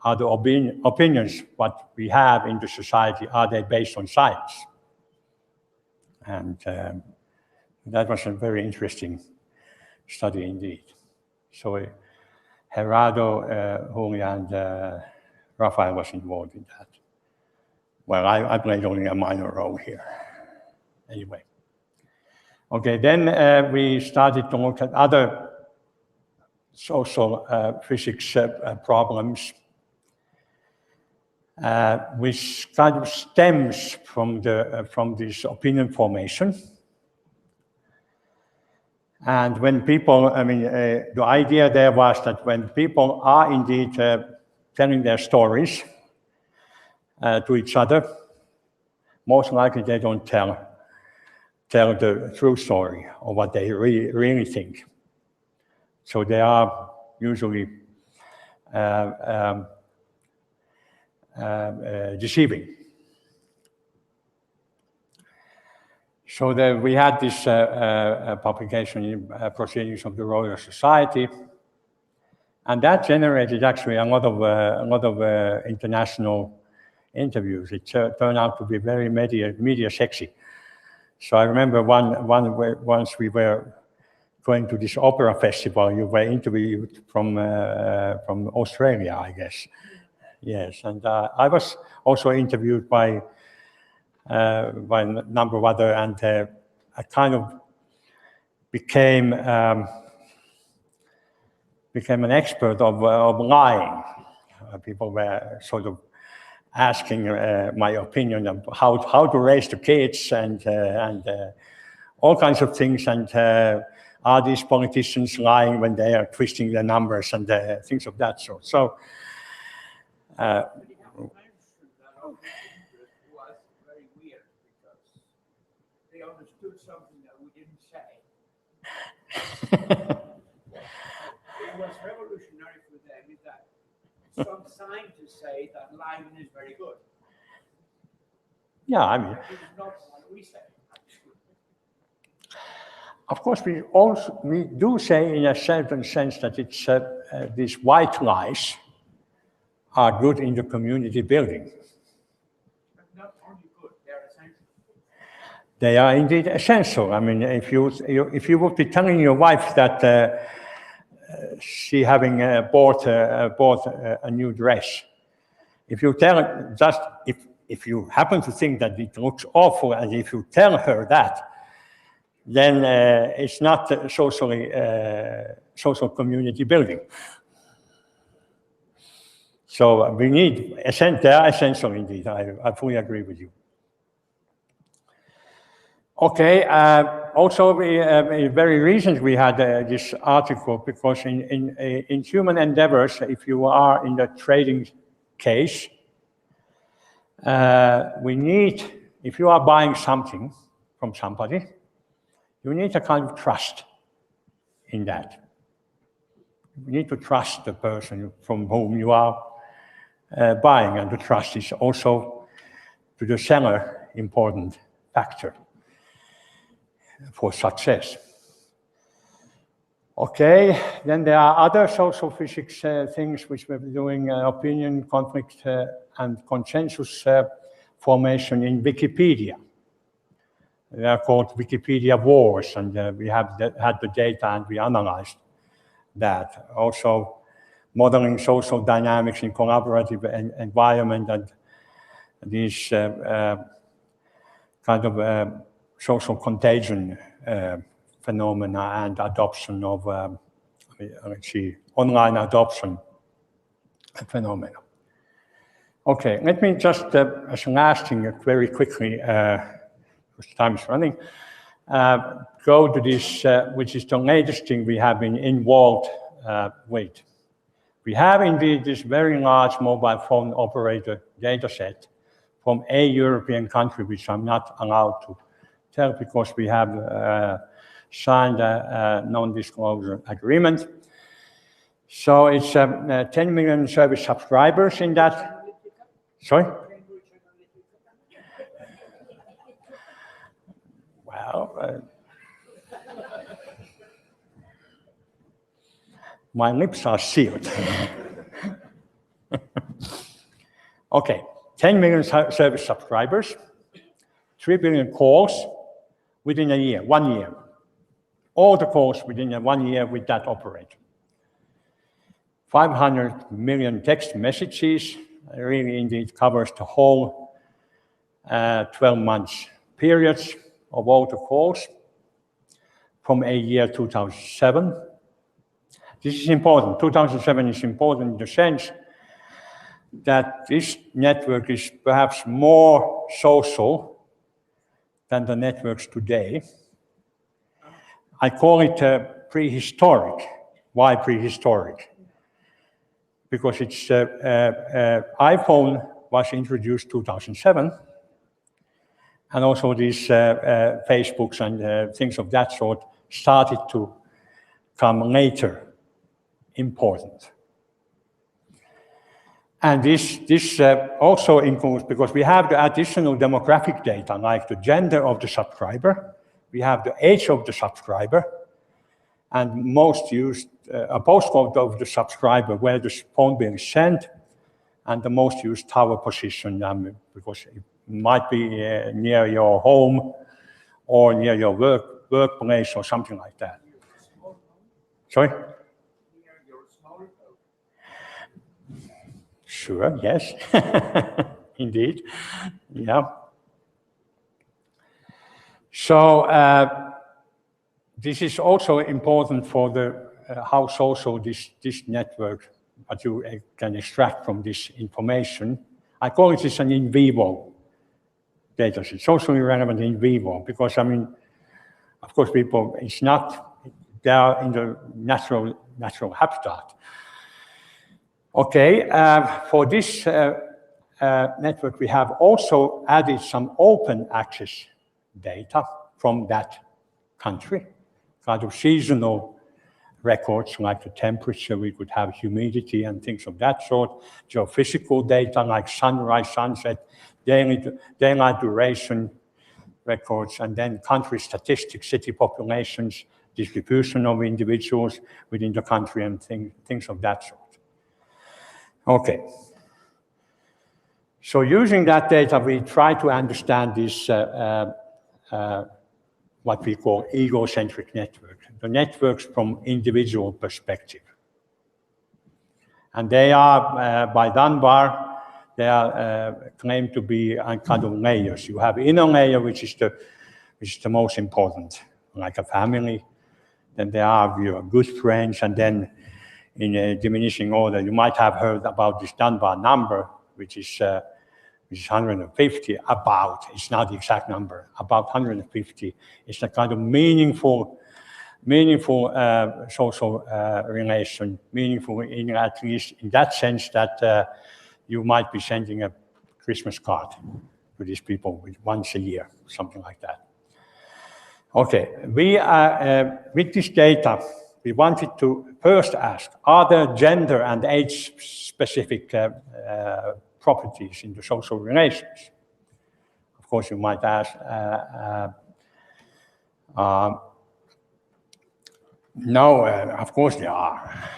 are the opinions what we have in the society, are they based on science? And that was a very interesting study indeed. So Gerardo, Julia, and Rafael was involved in that. Well, I played only a minor role here. Anyway. Okay, then we started to look at other social physics problems, which kind of stems from this opinion formation. And when people, the idea there was that when people are indeed telling their stories to each other, most likely they don't tell the true story or what they really think. So they are usually deceiving. So we had this publication in Proceedings of the Royal Society, and that generated actually a lot of international interviews. It turned out to be very media sexy. So I remember once we were going to this opera festival, you were interviewed from Australia, I guess. Yes, and I was also interviewed by a number of other, and I kind of became an expert of lying. People were sort of asking my opinion of how to raise the kids and all kinds of things, and are these politicians lying when they are twisting their numbers and things of that sort. So. Something that we didn't say. It was revolutionary for them is that some scientists say that lying is very good. Yeah, It's not what we say. Of course, we do say in a certain sense that it's these white lies are good in the community building. But not only good, they're essential. they are indeed essential. I mean, if you would be telling your wife that she having bought a new dress, if you tell her just if you happen to think that it looks awful, and if you tell her that, then it's not social community building. So we need, they are essential indeed. I fully agree with you. Okay, also very recent we had this article, because in human endeavors, if you are in the trading case, we need, if you are buying something from somebody, you need a kind of trust in that. You need to trust the person from whom you are buying, and the trust is also to the seller important factor for success. Okay, then there are other social physics things which we're doing, opinion, conflict, and consensus formation in Wikipedia. They are called Wikipedia wars, and we have had the data and we analyzed that. Also, modeling social dynamics in collaborative environment, and these kind of social contagion phenomena and adoption of, let's see, online adoption phenomena. Okay, let me just, as a last thing, very quickly, because time is running, go to this, which is the latest thing we have been involved with. We have indeed this very large mobile phone operator data set from a European country, which I'm not allowed to tell because we have signed a non-disclosure agreement. So it's 10 million service subscribers in that. Sorry? Well, my lips are sealed. Okay, 10 million service subscribers, 3 billion calls within a year, 1 year. All the calls within 1 year with that operator. 500 million text messages, really indeed covers the whole 12 months periods of all the calls from a year 2007. This is important. 2007 is important in the sense that this network is perhaps more social than the networks today. I call it prehistoric. Why prehistoric? Because it's iPhone was introduced 2007, and also these Facebooks and things of that sort started to come later. Important. And this also includes, because we have the additional demographic data, like the gender of the subscriber, we have the age of the subscriber, and most used a postcode of the subscriber where the phone bill is sent, and the most used tower position, because it might be near your home or near your workplace or something like that. Sorry? Sure, yes, indeed, yeah. So this is also important for the how social this network, what you can extract from this information. I call it this an in vivo data set, socially relevant in vivo, because I mean, of course, people, it's not, they are in the natural habitat. Okay, for this network, we have also added some open access data from that country, kind of seasonal records like the temperature, we could have humidity and things of that sort, geophysical data like sunrise, sunset, daylight duration records, and then country statistics, city populations, distribution of individuals within the country and things of that sort. Okay. So using that data, we try to understand this what we call egocentric networks, the networks from individual perspective. And they are, by Dunbar, they are claimed to be a kind of layers. You have inner layer, which is the most important, like a family. Then there are your good friends, and then in a diminishing order, you might have heard about this Dunbar number, which is 150, about, it's not the exact number, about 150. It's a kind of meaningful social relation, meaningful in at least in that sense that you might be sending a Christmas card to these people once a year, something like that. Okay, we with this data, we wanted to first ask, are there gender and age-specific properties in the social relations? Of course, you might ask, no, of course there are.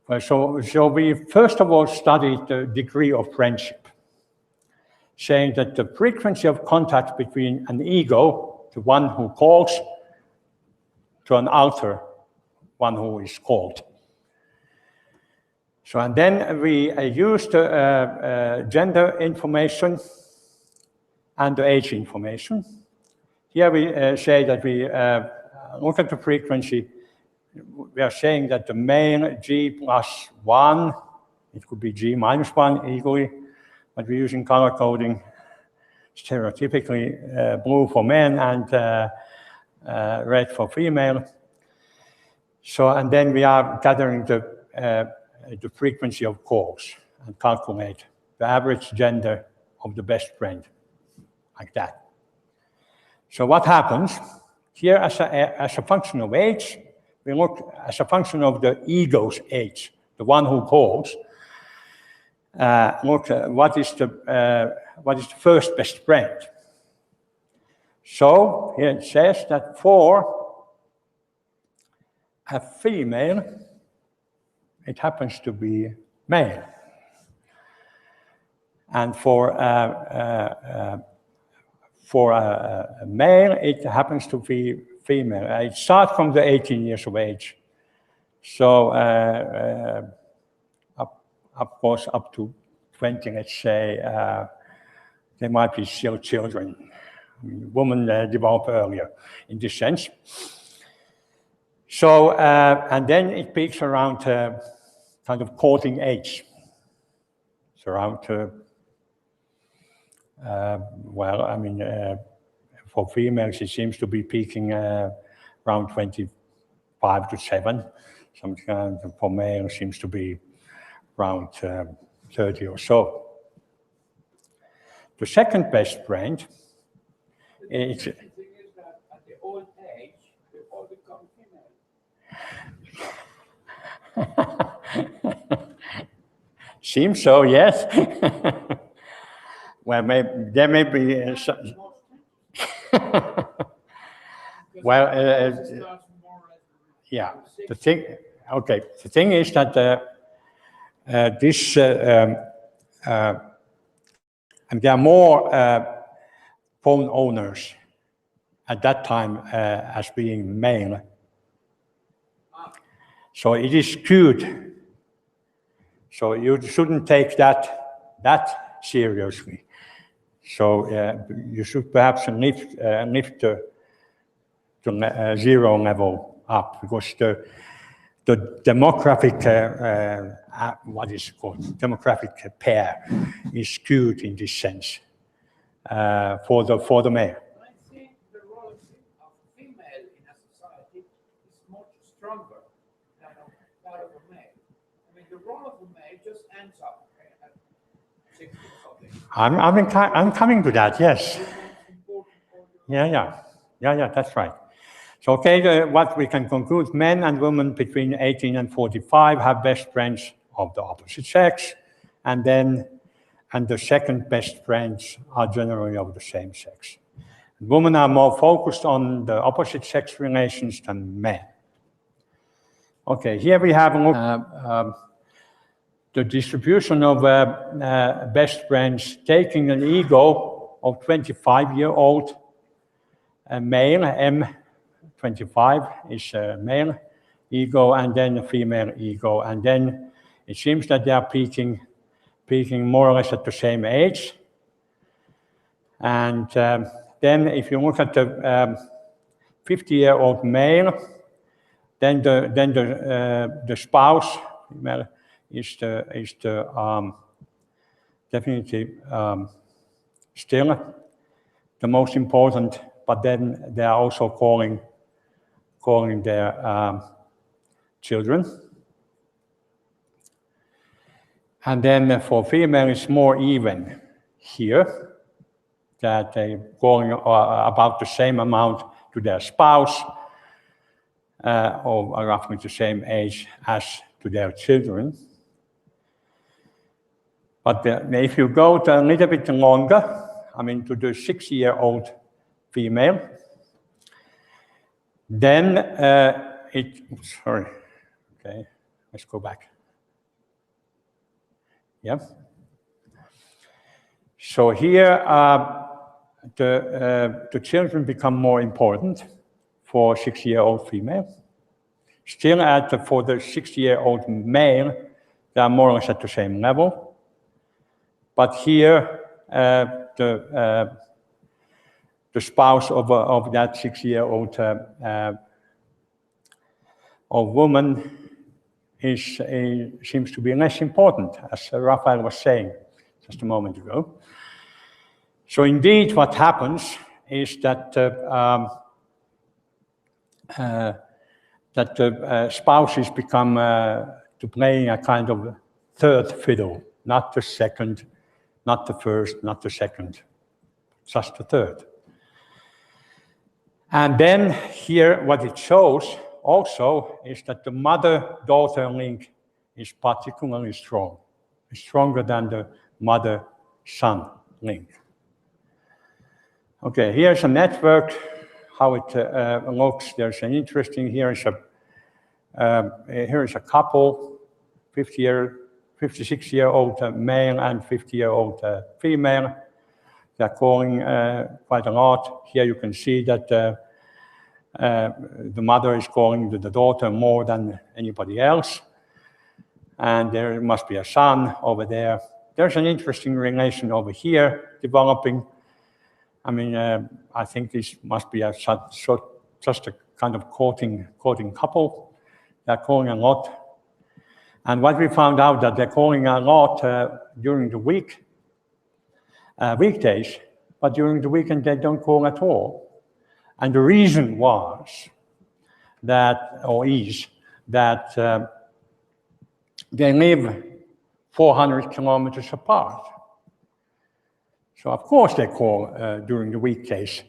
Well, so we first of all studied the degree of friendship, saying that the frequency of contact between an ego, the one who calls, to an outer one who is called. So, and then we used gender information and the age information. Here we say that we look at the frequency. We are saying that the male G+1, it could be G-1 equally, but we're using color coding, stereotypically blue for men and red for female. So, and then we are gathering the frequency of calls and calculate the average gender of the best friend, like that. So what happens? Here, as a function of age, we look as a function of the ego's age, the one who calls. Look, what is the first best friend? So here it says that for a female, it happens to be male, and for a male, it happens to be female. It starts from the 18 years of age. So, of course, up to 20, let's say, they might be still children. I mean, women develop earlier in this sense. So, and then it peaks around kind of courting age. It's around, well, I mean, for females, it seems to be peaking around 25 to 7. Sometimes for males, it seems to be around 30 or so. The second best friend is... The thing is that at the old age, they all become female. Seems so, yes. Well, maybe, there may be some... Well, yeah, the thing, okay, the thing is that this, and there are more phone owners at that time as being male. So it is skewed. So you shouldn't take that seriously. So you should perhaps lift the zero level up, because the demographic, what is it called, demographic pair is skewed in this sense for the male. I think the role of female in a society is much stronger than that of a male. I mean, the role of a male just ends up at 60 something. I'm coming to that, yes. Yeah, that's right. So, okay, what we can conclude, men and women between 18 and 45 have best friends of the opposite sex, and the second best friends are generally of the same sex. Women are more focused on the opposite sex relations than men. Okay, here we have the distribution of best friends, taking an ego of 25-year-old male, M25 is male ego, and then a female ego, and then it seems that they are peaking more or less at the same age. And then if you look at the 50-year-old male, then the spouse is definitely still the most important, but then they are also calling their children. And then for female, it's more even here, that they're calling about the same amount to their spouse, or roughly the same age as to their children. But if you go to a little bit longer, I mean to the 6-year-old female, then okay, let's go back. Yeah. So here the children become more important for 6-year-old female. Still for the 60-year-old male, they are more or less at the same level. But here the spouse of that 6-year-old woman seems to be less important, as Raphael was saying just a moment ago. So indeed, what happens is that the spouses become to playing a kind of third fiddle, not the second, not the first, not the second, just the third. And then here, what it shows also is that the mother-daughter link is particularly strong. It's stronger than the mother-son link. Okay, here's a network, how it looks. There's an interesting, here is a couple, 56-year-old male and 50-year-old female. They're calling quite a lot. Here you can see that the mother is calling the daughter more than anybody else. And there must be a son over there. There's an interesting relation over here developing. I mean, I think this must be just a kind of courting couple. They're calling a lot. And what we found out that they're calling a lot during the weekdays, but during the weekend they don't call at all. And the reason was that, or is, that they live 400 kilometers apart. So of course they call during the weekdays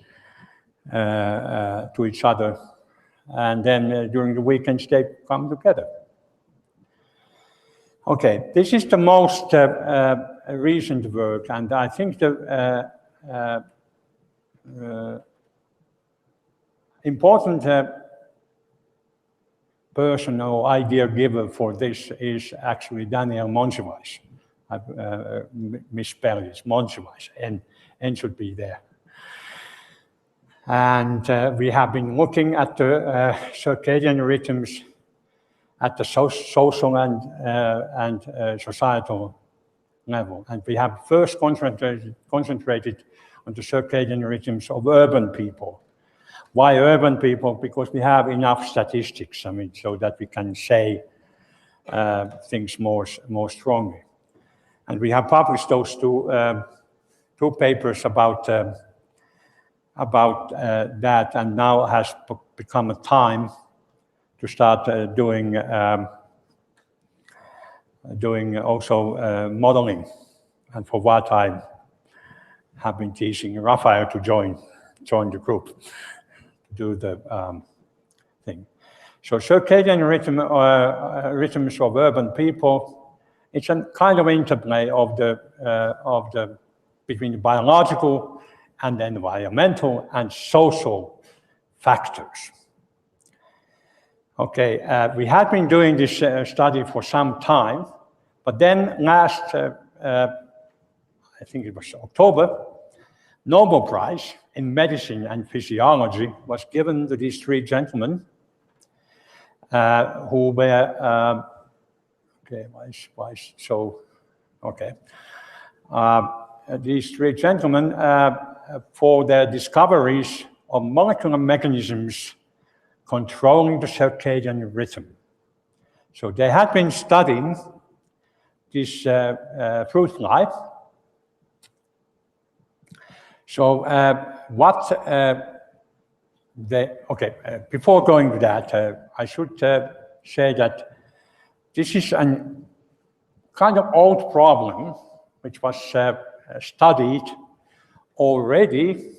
to each other, and then during the weekends they come together. Okay, this is the most recent work, and I think the important person or idea giver for this is actually Daniel Monsivais. I've misspelled it, Monsivais, N should be there. And we have been looking at the circadian rhythms at the social and societal level. And we have first concentrated on the circadian rhythms of urban people. Why urban people? Because we have enough statistics, I mean, so that we can say things more strongly. And we have published those two papers about that, and now has become a time to start doing also modeling, and for what I have been teasing Raphael to join the group to do the thing. So circadian rhythms of urban people. It's a kind of interplay of the between the biological and environmental and social factors. Okay, we had been doing this study for some time, but then last, I think it was October, Nobel Prize, in medicine and physiology was given to these three gentlemen who were, these three gentlemen for their discoveries of molecular mechanisms controlling the circadian rhythm. So they had been studying this fruit fly. So before going to that, I should say that this is a kind of old problem which was studied already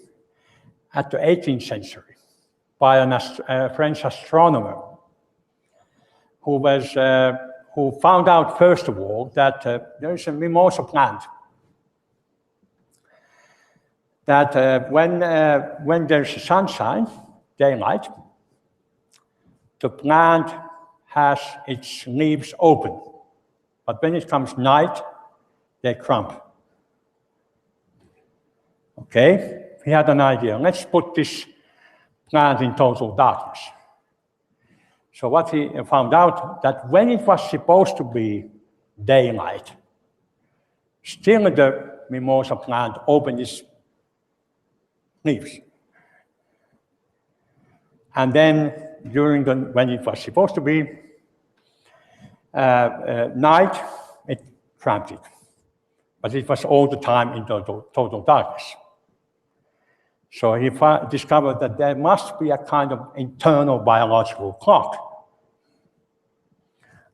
at the 18th century by a French astronomer who found out, first of all, that there is a mimosa plant that when there's sunshine, daylight, the plant has its leaves open. But when it comes night, they crump. Okay, he had an idea. Let's put this plant in total darkness. So what he found out, that when it was supposed to be daylight, still the mimosa plant opened its leaves. And then when it was supposed to be night, it cramped it. But it was all the time in total darkness. So he discovered that there must be a kind of internal biological clock.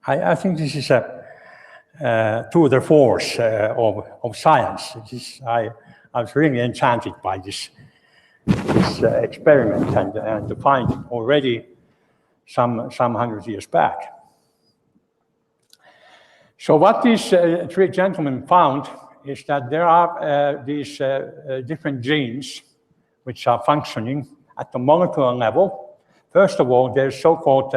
I think this is a tour de force of science. I was really enchanted by this experiment and to find it already some 100 years back. So what these three gentlemen found is that there are these different genes which are functioning at the molecular level. First of all, there's so-called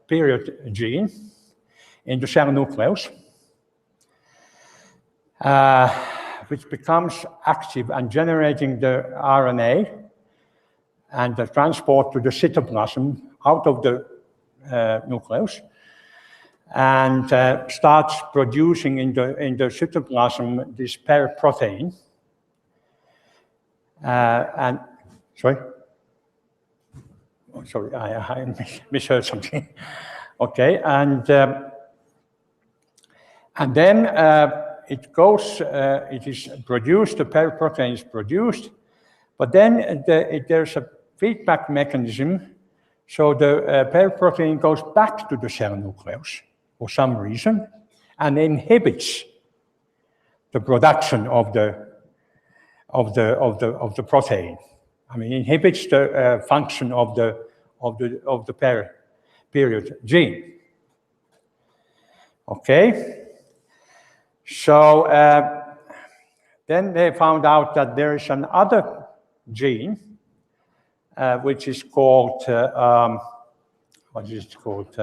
period gene in the cell nucleus, which becomes active and generating the RNA and the transport to the cytoplasm out of the nucleus, and starts producing in the cytoplasm this paraprotein. I misheard something. Okay, and then it goes. It is produced. The paraprotein is produced, but then there's a feedback mechanism. So the paraprotein goes back to the cell nucleus for some reason and inhibits the production of the protein. I mean, inhibits the function of the period gene. Okay. So then they found out that there is another gene which is called what is it called?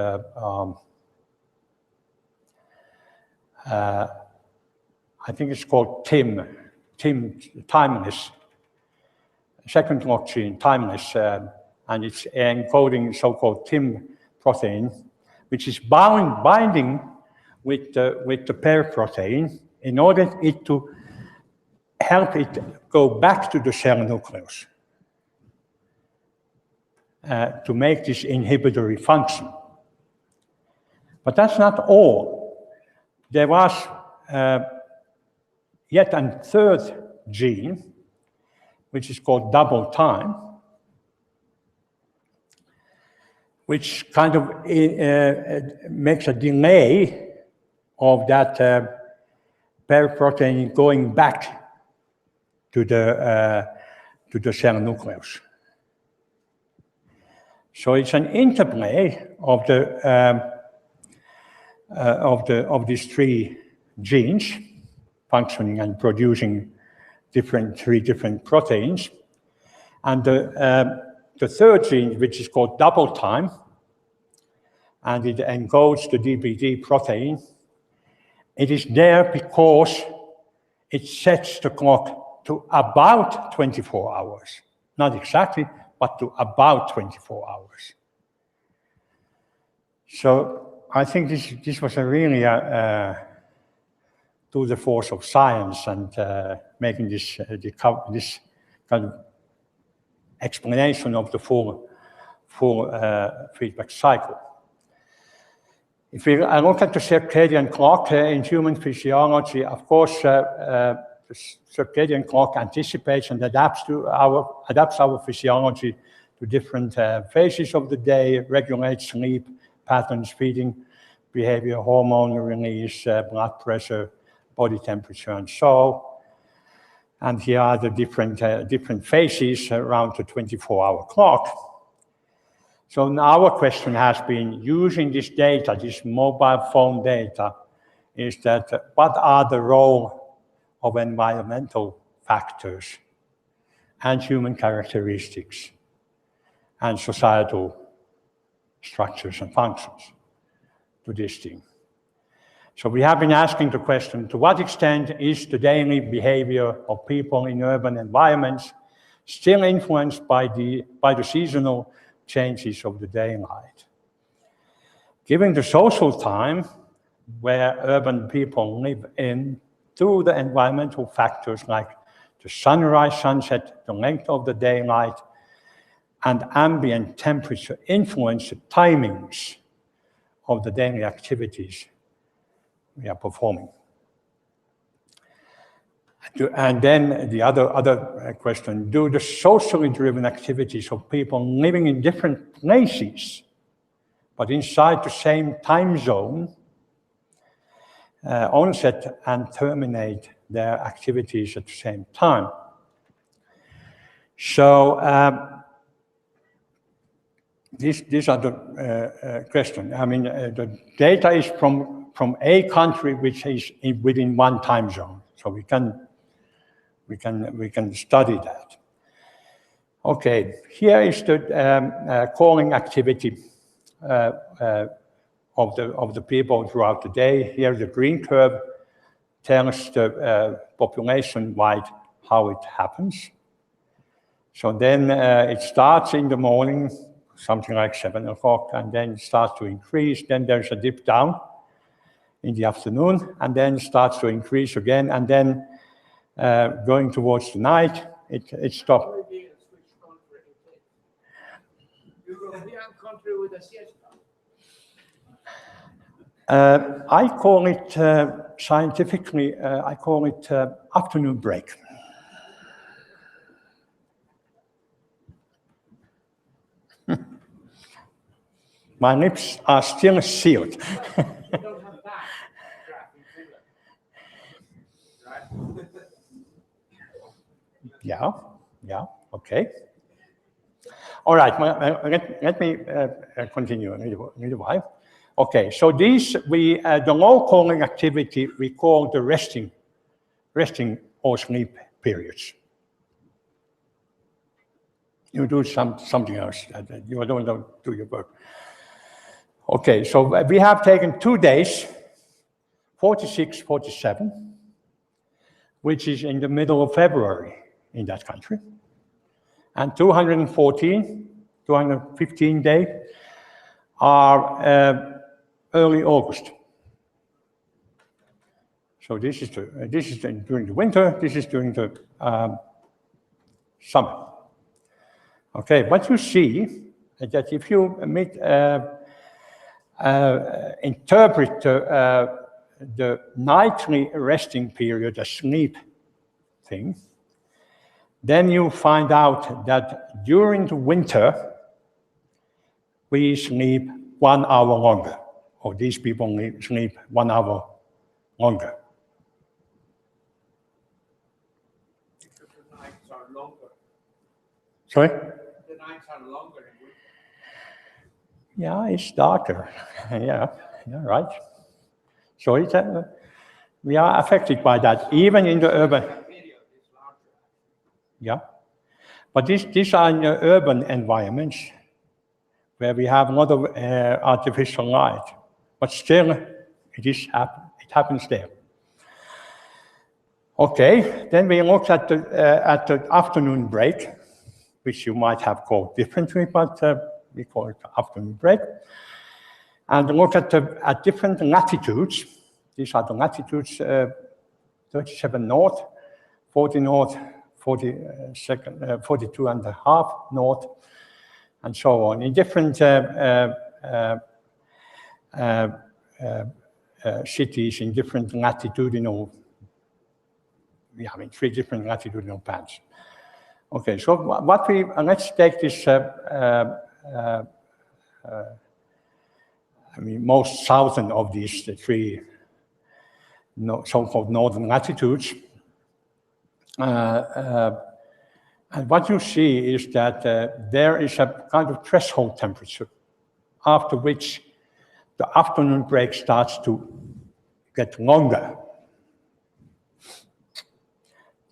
I think it's called timeless. Second clock gene, timeless, and it's encoding so-called TIM protein, which is binding with the paraprotein in order to help it go back to the cell nucleus to make this inhibitory function. But that's not all. There was yet a third gene, which is called double time, which kind of makes a delay of that paraprotein going back to the cell nucleus. So it's an interplay of these three genes functioning and producing three different proteins, and the third gene, which is called double time, and it encodes the DPD protein. It is there because it sets the clock to about 24 hours. Not exactly, but to about 24 hours. So I think this was a really to the force of science and making this kind of explanation of the full feedback cycle. If we look at the circadian clock in human physiology, of course, the circadian clock anticipates and adapts our physiology to different phases of the day, regulates sleep patterns, feeding behavior, hormone release, blood pressure, body temperature, and so. And here are the different phases around the 24-hour clock. So now our question has been, using this data, this mobile phone data, is that what are the role of environmental factors and human characteristics and societal structures and functions to this thing? So we have been asking the question, to what extent is the daily behavior of people in urban environments still influenced by the seasonal changes of the daylight? Given the social time where urban people live in, do the environmental factors like the sunrise, sunset, the length of the daylight, and ambient temperature influence the timings of the daily activities we are performing? And then the other question, do the socially driven activities of people living in different places, but inside the same time zone, onset and terminate their activities at the same time? So these are the questions. I mean, the data is from a country which is within one time zone, so we can study that. Okay, here is the calling activity of the people throughout the day. Here the green curve tells the population-wide how it happens. So then it starts in the morning, something like 7 o'clock, and then it starts to increase. Then there's a dip down in the afternoon, and then starts to increase again, and then going towards the night, it stops. European country with a siesta. I call it, scientifically, I call it afternoon break. My lips are still sealed. You don't have that graph in Finland, right? Yeah, okay. All right, let me continue a little while. Okay, so these, the low calling activity we call the resting or sleep periods. You do something else, you don't do your work. Okay, so we have taken 2 days, 46, 47, which is in the middle of February in that country, and 215 days are early August. So this is during the winter, this is during the summer. Okay, what you see is that if you interpret the nightly resting period, a sleep thing, then you find out that during the winter, we sleep 1 hour longer, or these people sleep 1 hour longer. Because the nights are longer. Sorry? The nights are longer in winter. Yeah, it's darker. yeah, right. So it's, we are affected by that, even in the urban. Yeah, but these are in the urban environments where we have a lot of artificial light, but still it happens there. Okay, then we looked at the afternoon break, which you might have called differently, but we call it the afternoon break. And look at different latitudes. These are the latitudes, 37 north, 40 north, 42 and a half north, and so on, in different cities in different latitudinal, in 3 different latitudinal bands. Okay, so what we, let's take this, most southern of these 3 so-called northern latitudes. And what you see is that there is a kind of threshold temperature after which the afternoon break starts to get longer.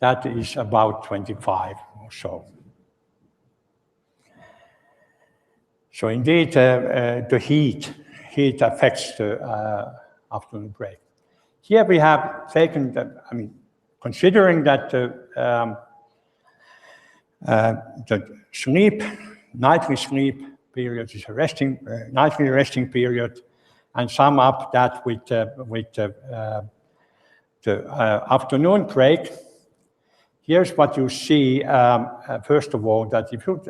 That is about 25 or so. So indeed, the heat affects the afternoon break. Here we have taken, considering that the nightly sleep period is a nightly resting period, and sum up that with the afternoon break. Here's what you see, first of all, that if you,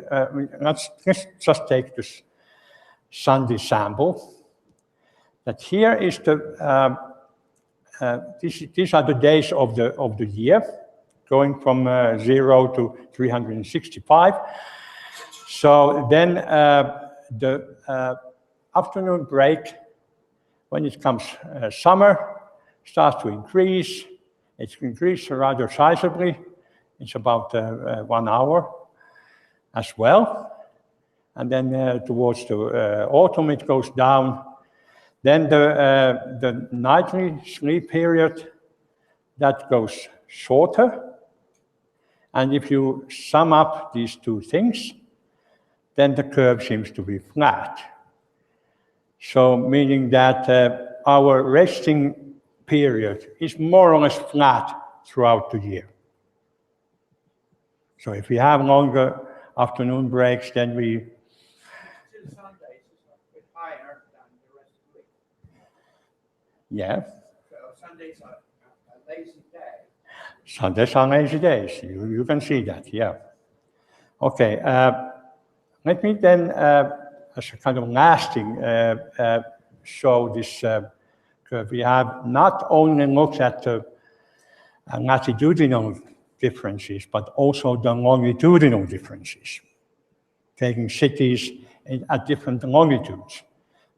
let's just take this Sunday sample, that here is the, these are the days of the year, going from 0 to 365. So then the afternoon break, when it comes summer, starts to increase. It's increased rather sizably. It's about 1 hour as well. And then towards the autumn, it goes down. Then the nightly sleep period, that goes shorter. And if you sum up these 2 things, then the curve seems to be flat. So meaning that our resting period is more or less flat throughout the year. So if we have longer afternoon breaks, then we... Sundays is a bit higher than the rest of the week. Yeah. So Sundays are a lazy day. Sundays are lazy days. You can see that, yeah. Okay, let me then, as a kind of lasting, show this curve. We have not only looked at the latitudinal differences, but also the longitudinal differences, taking cities at different longitudes.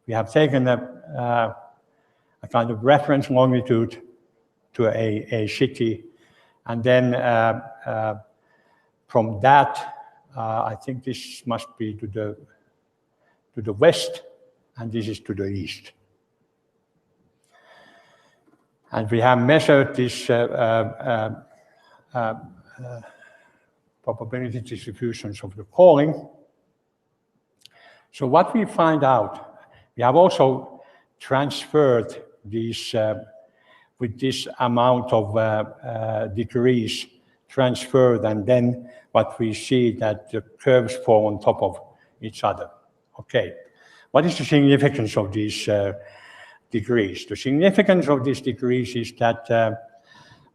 We have taken a kind of reference longitude to a city, and then from that, I think this must be to the west, and this is to the east. And we have measured this probability distributions of the calling. So what we find out, we have also transferred these with this amount of degrees transferred, and then what we see that the curves fall on top of each other. Okay, what is the significance of these degrees? The significance of these degrees is that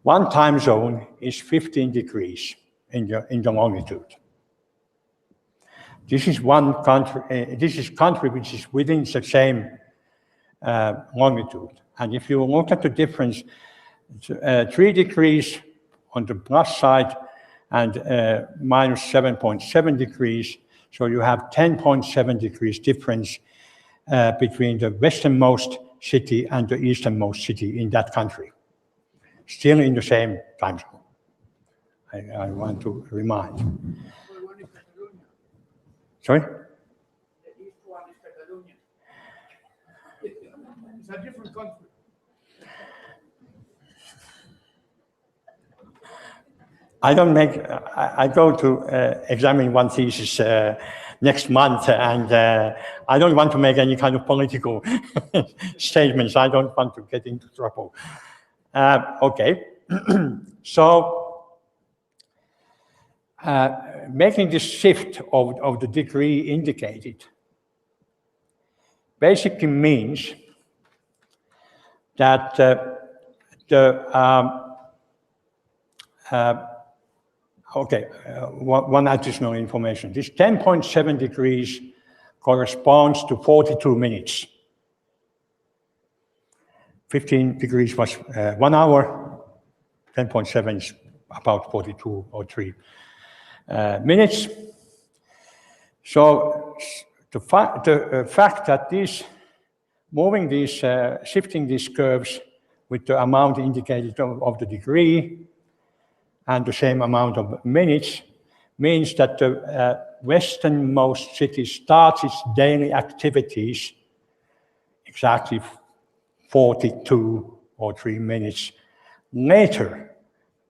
one time zone is 15 degrees in the longitude. This is one country, this is country which is within the same longitude. And if you look at the difference, 3 degrees on the plus side and minus 7.7 degrees, so you have 10.7 degrees difference between the westernmost city and the easternmost city in that country. Still in the same time zone, I want to remind. Sorry? The east one is Catalonia. It's a different country. I go to examine one thesis next month, and I don't want to make any kind of political statements. I don't want to get into trouble. Okay, So making this shift of the degree indicated basically means that one additional information. This 10.7 degrees corresponds to 42 minutes. 15 degrees was 1 hour, 10.7 is about 42 or 3 minutes. So the fact that shifting these curves with the amount indicated of the degree and the same amount of minutes means that the westernmost city starts its daily activities exactly 42 or 3 minutes later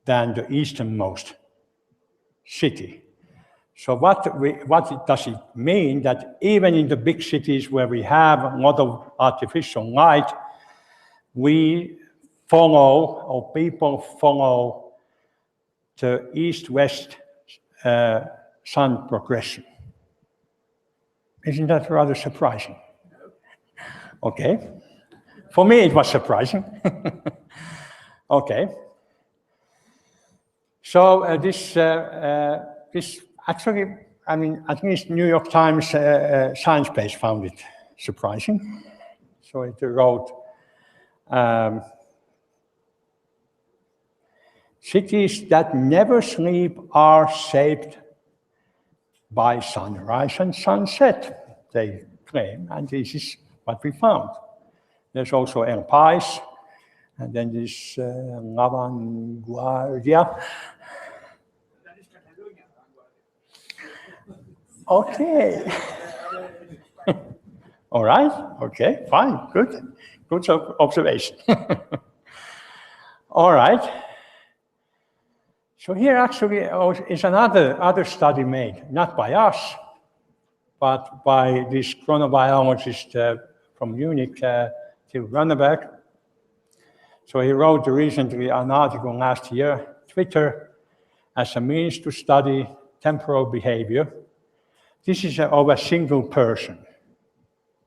than the easternmost city. So what does it mean? That even in the big cities where we have a lot of artificial light, we follow, or people follow, the east-west sun progression. Isn't that rather surprising? Okay. For me, it was surprising. Okay. So this actually, I mean, at least New York Times Science page found it surprising. So it wrote, cities that never sleep are shaped by sunrise and sunset, they claim, and this is what we found. There's also El Pais, and then this La Vanguardia. Okay. All right, okay, fine, good. Good observation. All right. So here actually is another study made, not by us, but by this chronobiologist from Munich, Till Runneberg. So he wrote recently an article last year, Twitter as a means to study temporal behavior. This is of a single person,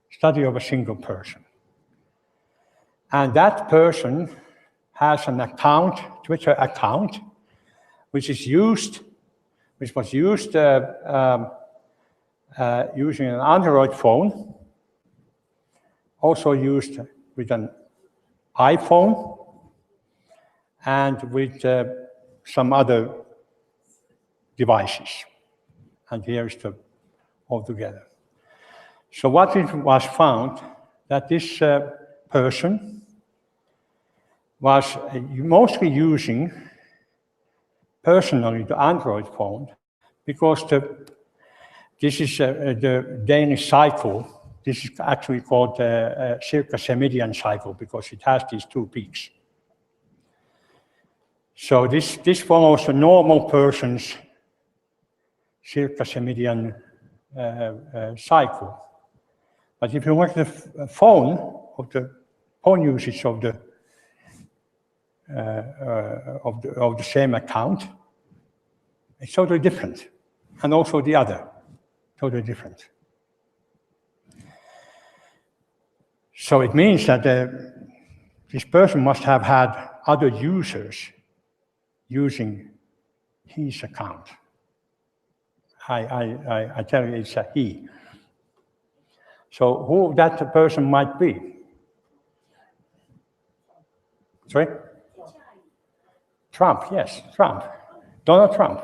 study of a single person. And that person has an account, Twitter account, which was used using an Android phone, also used with an iPhone, and with some other devices. And here's the all together. So what it was found, that this person was mostly using personally the Android phone, because this is the daily cycle. This is actually called the circadian cycle, because it has these 2 peaks. So this follows a normal person's circadian cycle. But if you look at the phone usage of the same account, it's totally different, and also the other, totally different. So it means that this person must have had other users using his account. I tell you, it's a he. So who that person might be? Sorry? Trump, yes, Trump. Donald Trump.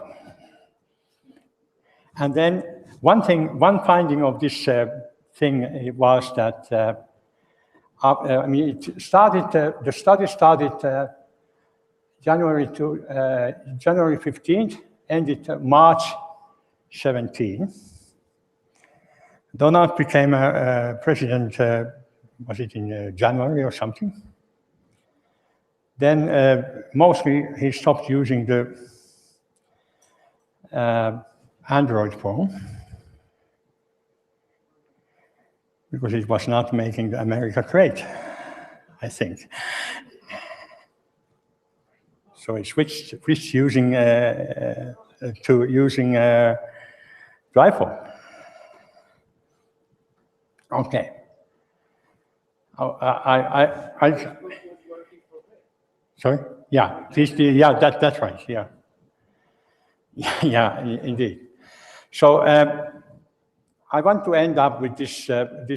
And then one finding of this thing was that the study started January 15th, ended March 17. Donald became a president, was it in January or something? Then mostly he stopped using the Android phone, because it was not making America great, I think. So I switched using to using Drive-For. Okay. Sorry? Yeah, that's right, yeah. Yeah, indeed. So I want to end up with this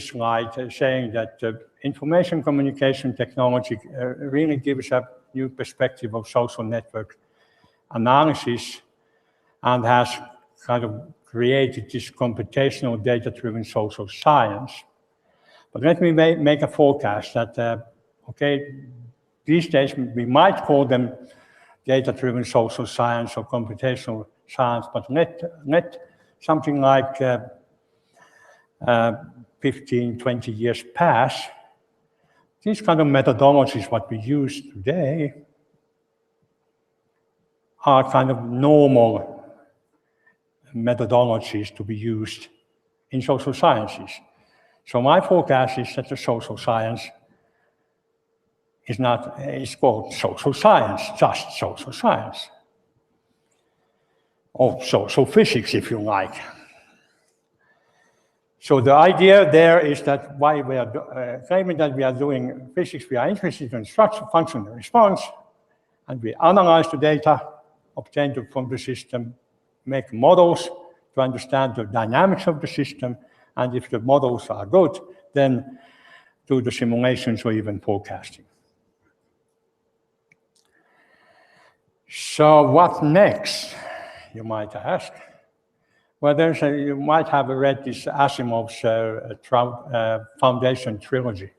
slide saying that information communication technology really gives a new perspective of social network analysis and has kind of created this computational data-driven social science. But let me make a forecast that, okay, these days we might call them data-driven social science or computational science, but let something like 15, 20 years pass. These kind of methodologies, what we use today, are kind of normal methodologies to be used in social sciences. So my forecast is that the social science is called social science, just social science. Or social physics, if you like. So the idea there is that why we are claiming that we are doing physics, we are interested in structure, function, and response, and we analyze the data obtained from the system, make models to understand the dynamics of the system, and if the models are good, then do the simulations or even forecasting. So what next, you might ask? Well, you might have read this Asimov's Foundation trilogy.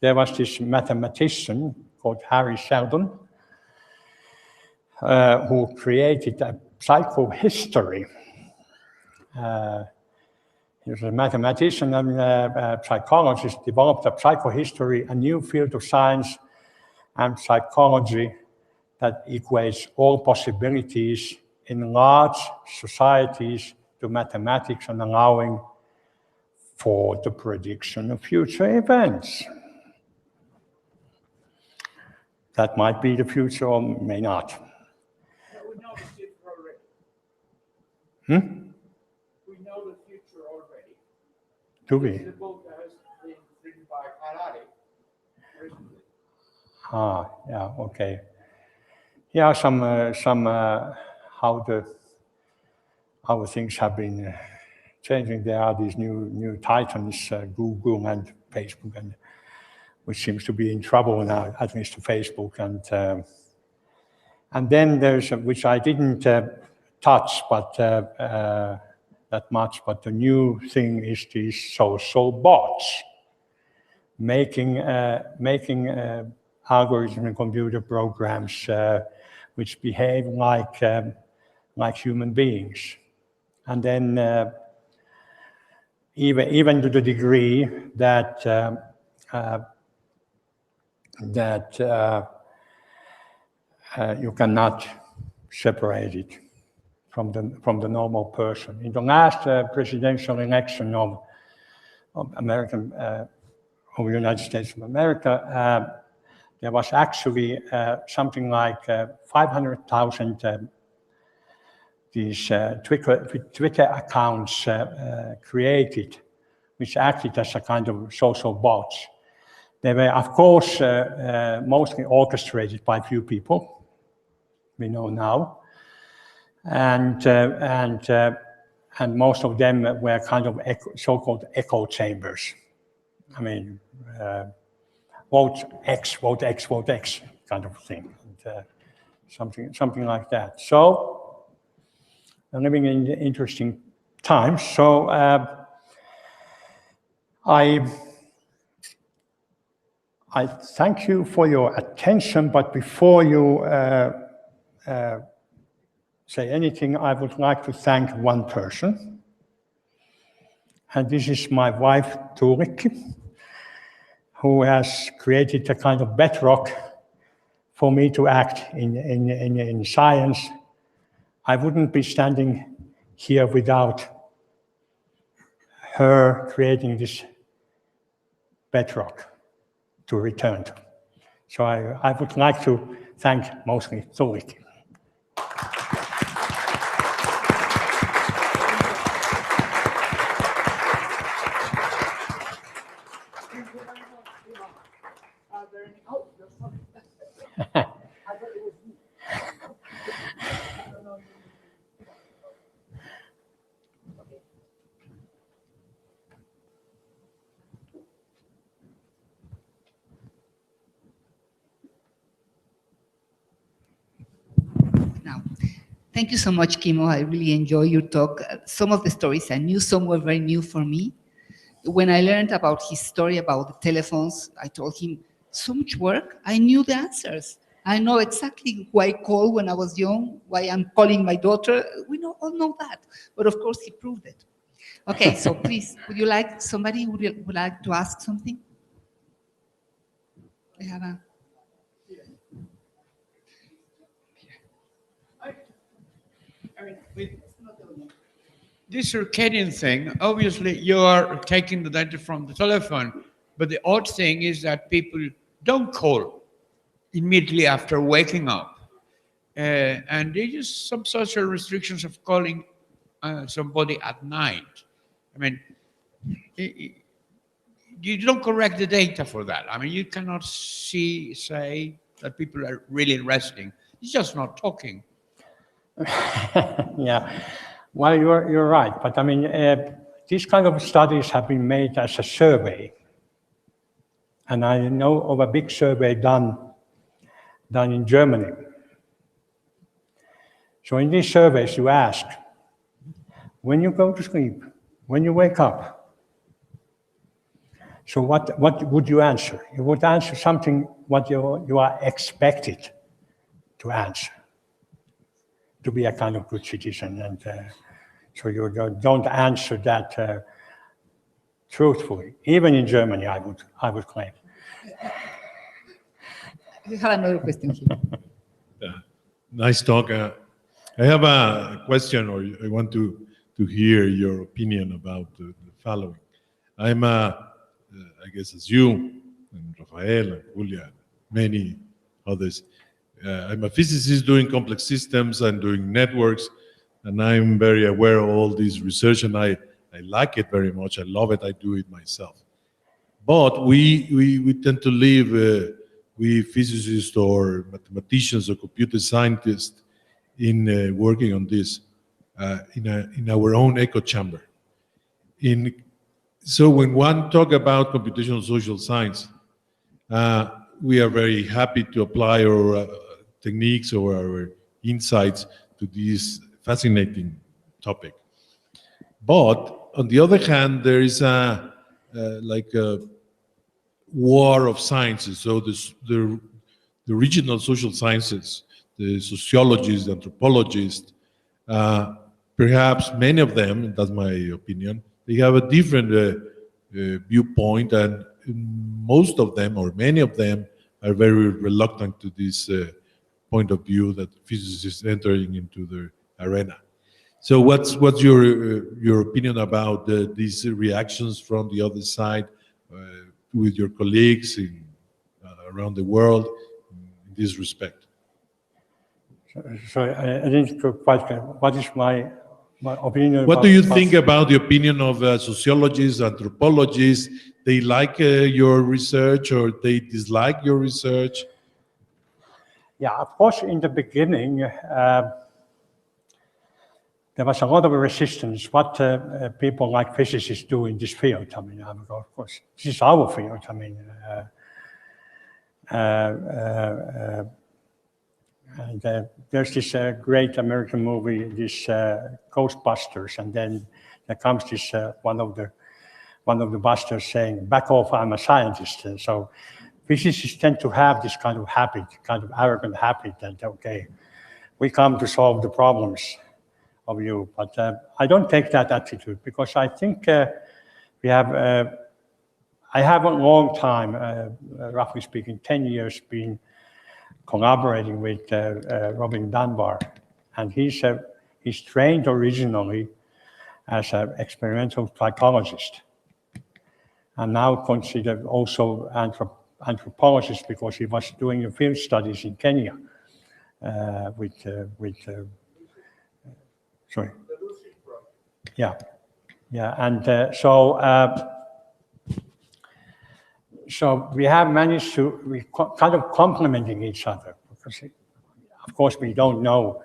There was this mathematician called Harry Seldon who created a psychohistory. He was a mathematician and a psychologist, developed a psychohistory, a new field of science and psychology that equates all possibilities in large societies to mathematics and allowing for the prediction of future events. That might be the future or may not. We know the future already. We know the future already. Do we? This is a book that has been written by Harari recently. Ah, yeah, okay. Yeah, some how things have been changing. There are these new titans, Google and Facebook, and which seems to be in trouble now, at least Facebook. And then there's which I didn't touch, but that much. But the new thing is these social bots, making algorithm and computer programs which behave like human beings, and then even to the degree that you cannot separate it from the normal person. In the last presidential election of the United States of America, there was actually something like 500,000 these Twitter accounts created, which acted as a kind of social bots. They were, of course, mostly orchestrated by few people, we know now, and most of them were kind of so-called echo chambers. I mean, vote X, vote X, vote X, kind of thing, and, something like that. So, we're living in interesting times. So, I thank you for your attention, but before you say anything, I would like to thank one person. And this is my wife, Tuulikki, who has created a kind of bedrock for me to act in science. I wouldn't be standing here without her creating this bedrock to return to. So I would like to thank mostly Zurich. Now, thank you so much, Kimmo. I really enjoy your talk. Some of the stories I knew, some were very new for me. When I learned about his story about the telephones, I told him, so much work, I knew the answers. I know exactly who I called when I was young, why I'm calling my daughter. We all know that. But of course, he proved it. Okay, so please, somebody would like to ask something? I have a... This circadian thing, obviously you are taking the data from the telephone, but the odd thing is that people don't call immediately after waking up. And they use some social restrictions of calling somebody at night. I mean, you don't correct the data for that. I mean, you cannot say that people are really resting. It's just not talking. Yeah, well, you're right. But I mean, these kind of studies have been made as a survey. And I know of a big survey done in Germany. So in these surveys, you ask, when you go to sleep, when you wake up, so what would you answer? You would answer something what you are expected to answer, to be a kind of good citizen. And so you don't answer that truthfully. Even in Germany, I would claim. We have another question here. Nice talk. I have a question, or I want to hear your opinion about the following. I'm I guess as you, and Rafael, and Julia, and many others, I'm a physicist doing complex systems and doing networks, and I'm very aware of all this research, and I like it very much. I love it. I do it myself. But we tend to live, we physicists or mathematicians or computer scientists, in working on this in our own echo chamber. So when one talk about computational social science, we are very happy to apply our techniques or our insights to this fascinating topic. But on the other hand, there is like a war of sciences. So the regional social sciences, the sociologists, the anthropologists, perhaps many of them, that's my opinion, they have a different viewpoint, and most of them, or many of them, are very reluctant to this point of view that physicists entering into the arena. So what's your opinion about these reactions from the other side with your colleagues around the world in this respect? So I didn't quite get what is my opinion. What do you think about the opinion of sociologists, anthropologists? They like your research or they dislike your research? Yeah, of course, in the beginning, there was a lot of resistance. What people like physicists do in this field. I mean, of course, this is our field. I mean, and there's this great American movie, this Ghostbusters, and then there comes this one of the busters saying, "Back off, I'm a scientist." And so physicists tend to have this kind of habit, kind of arrogant habit that, okay, we come to solve the problems of you. But I don't take that attitude, because I think we have, I have a long time, roughly speaking, 10 years been collaborating with Robin Dunbar, and he's trained originally as an experimental psychologist, and now considered also anthropologist because he was doing field studies in Kenya sorry. Yeah, and so we have managed to, kind of complementing each other, because of course we don't know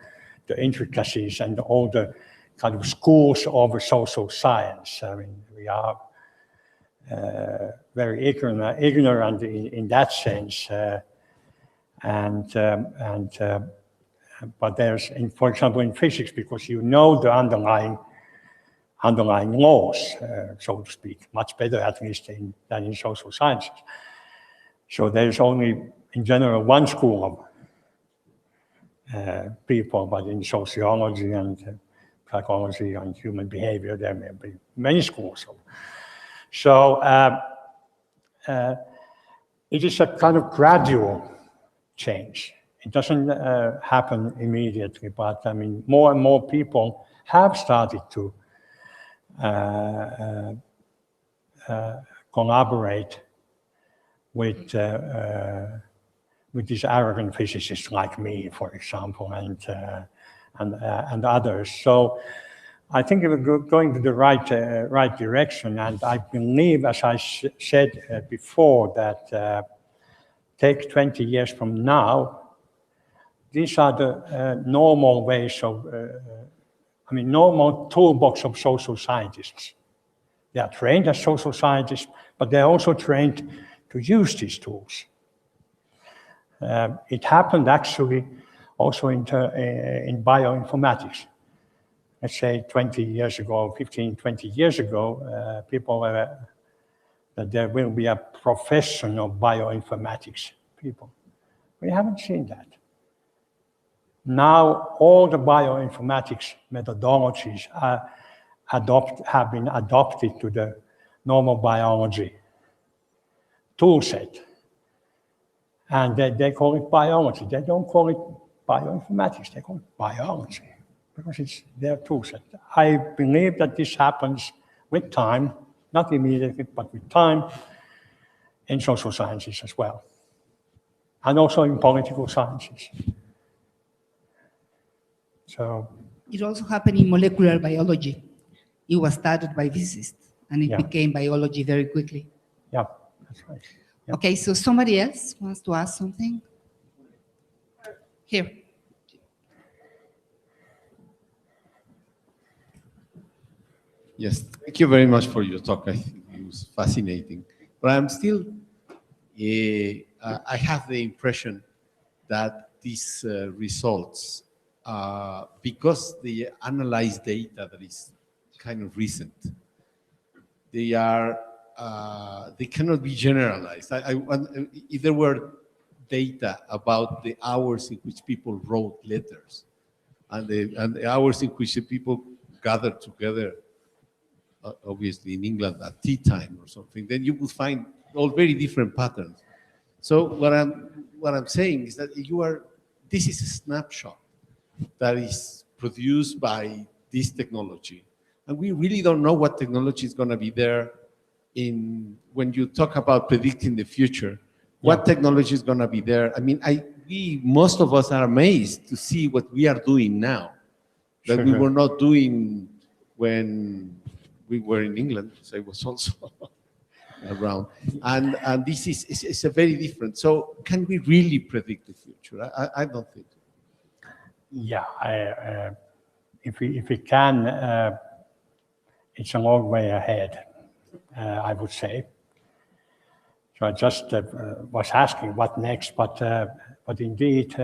the intricacies and all the kind of schools of social science. I mean, we are very ignorant in that sense, but there's, for example, in physics, because you know the underlying laws, so to speak, much better at least than in social sciences. So there's only, in general, one school of people, but in sociology and psychology and human behavior, there may be many schools. So it is a kind of gradual change. It doesn't happen immediately, but I mean, more and more people have started to collaborate with these arrogant physicists like me, for example, and others. So I think we're going to the right direction, and I believe, as I said before, that take 20 years from now, these are the normal ways of, normal toolbox of social scientists. They are trained as social scientists, but they're also trained to use these tools. It happened actually also in bioinformatics. Let's say 20 years ago, 15, 20 years ago, people were that there will be a profession of bioinformatics people. We haven't seen that. Now all the bioinformatics methodologies have been adopted to the normal biology tool set. And they call it biology. They don't call it bioinformatics, they call it biology, because it's their tool set. I believe that this happens with time, not immediately, but with time, in social sciences as well, and also in political sciences. So it also happened in molecular biology. It was started by physicists, and it became biology very quickly. Yeah, that's right. Yeah. Okay, so somebody else wants to ask something? Here. Yes, thank you very much for your talk. I think it was fascinating. But I'm still, I have the impression that these results, because they analyze data that is kind of recent, they are, they cannot be generalized. If there were data about the hours in which people wrote letters and the hours in which people gathered together, obviously in England at tea time or something, then you will find all very different patterns. So what I'm saying is that this is a snapshot that is produced by this technology, and we really don't know what technology is going to be there when you talk about predicting the future. What technology is going to be there? I mean, most of us are amazed to see what we are doing now that we were not doing when we were in England. So I was also around, and this is a very different. So can we really predict the future? I don't think so. Yeah, if we can, it's a long way ahead, I would say. So I just was asking what next, but indeed,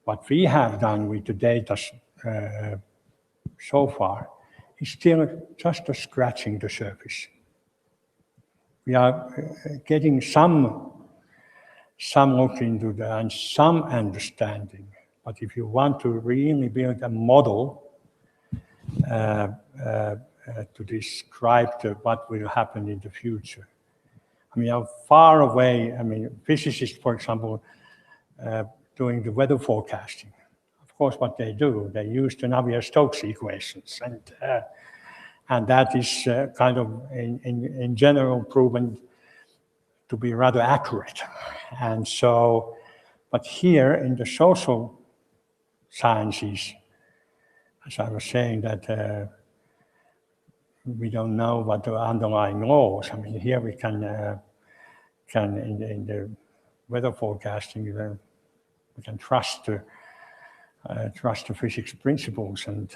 what we have done with the data so far is still just scratching the surface. We are getting some look into that and some understanding. But if you want to really build a model to describe what will happen in the future, I mean, how far away, I mean, physicists, for example, doing the weather forecasting. Of course, what they do, they use the Navier-Stokes equations, and that is kind of, in general, proven to be rather accurate. And so, but here in the social sciences, as I was saying, that we don't know what the underlying laws. I mean, here we can in the weather forecasting, we can trust the physics principles and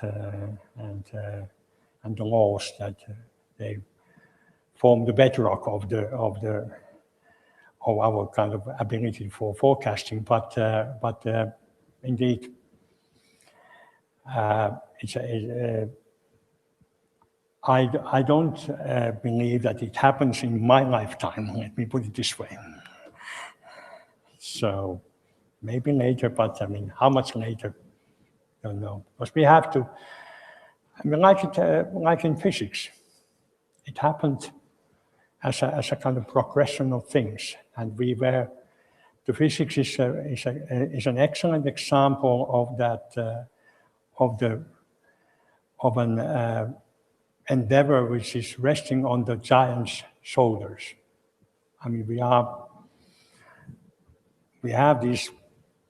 the laws that they form the bedrock of our kind of ability for forecasting. But indeed, I don't believe that it happens in my lifetime. Let me put it this way. So maybe later, but I mean, how much later? I don't know. Because we have to. I mean, like in physics, it happened as a kind of progression of things, and the physics is an excellent example of that of an endeavor which is resting on the giant's shoulders. I mean, we have these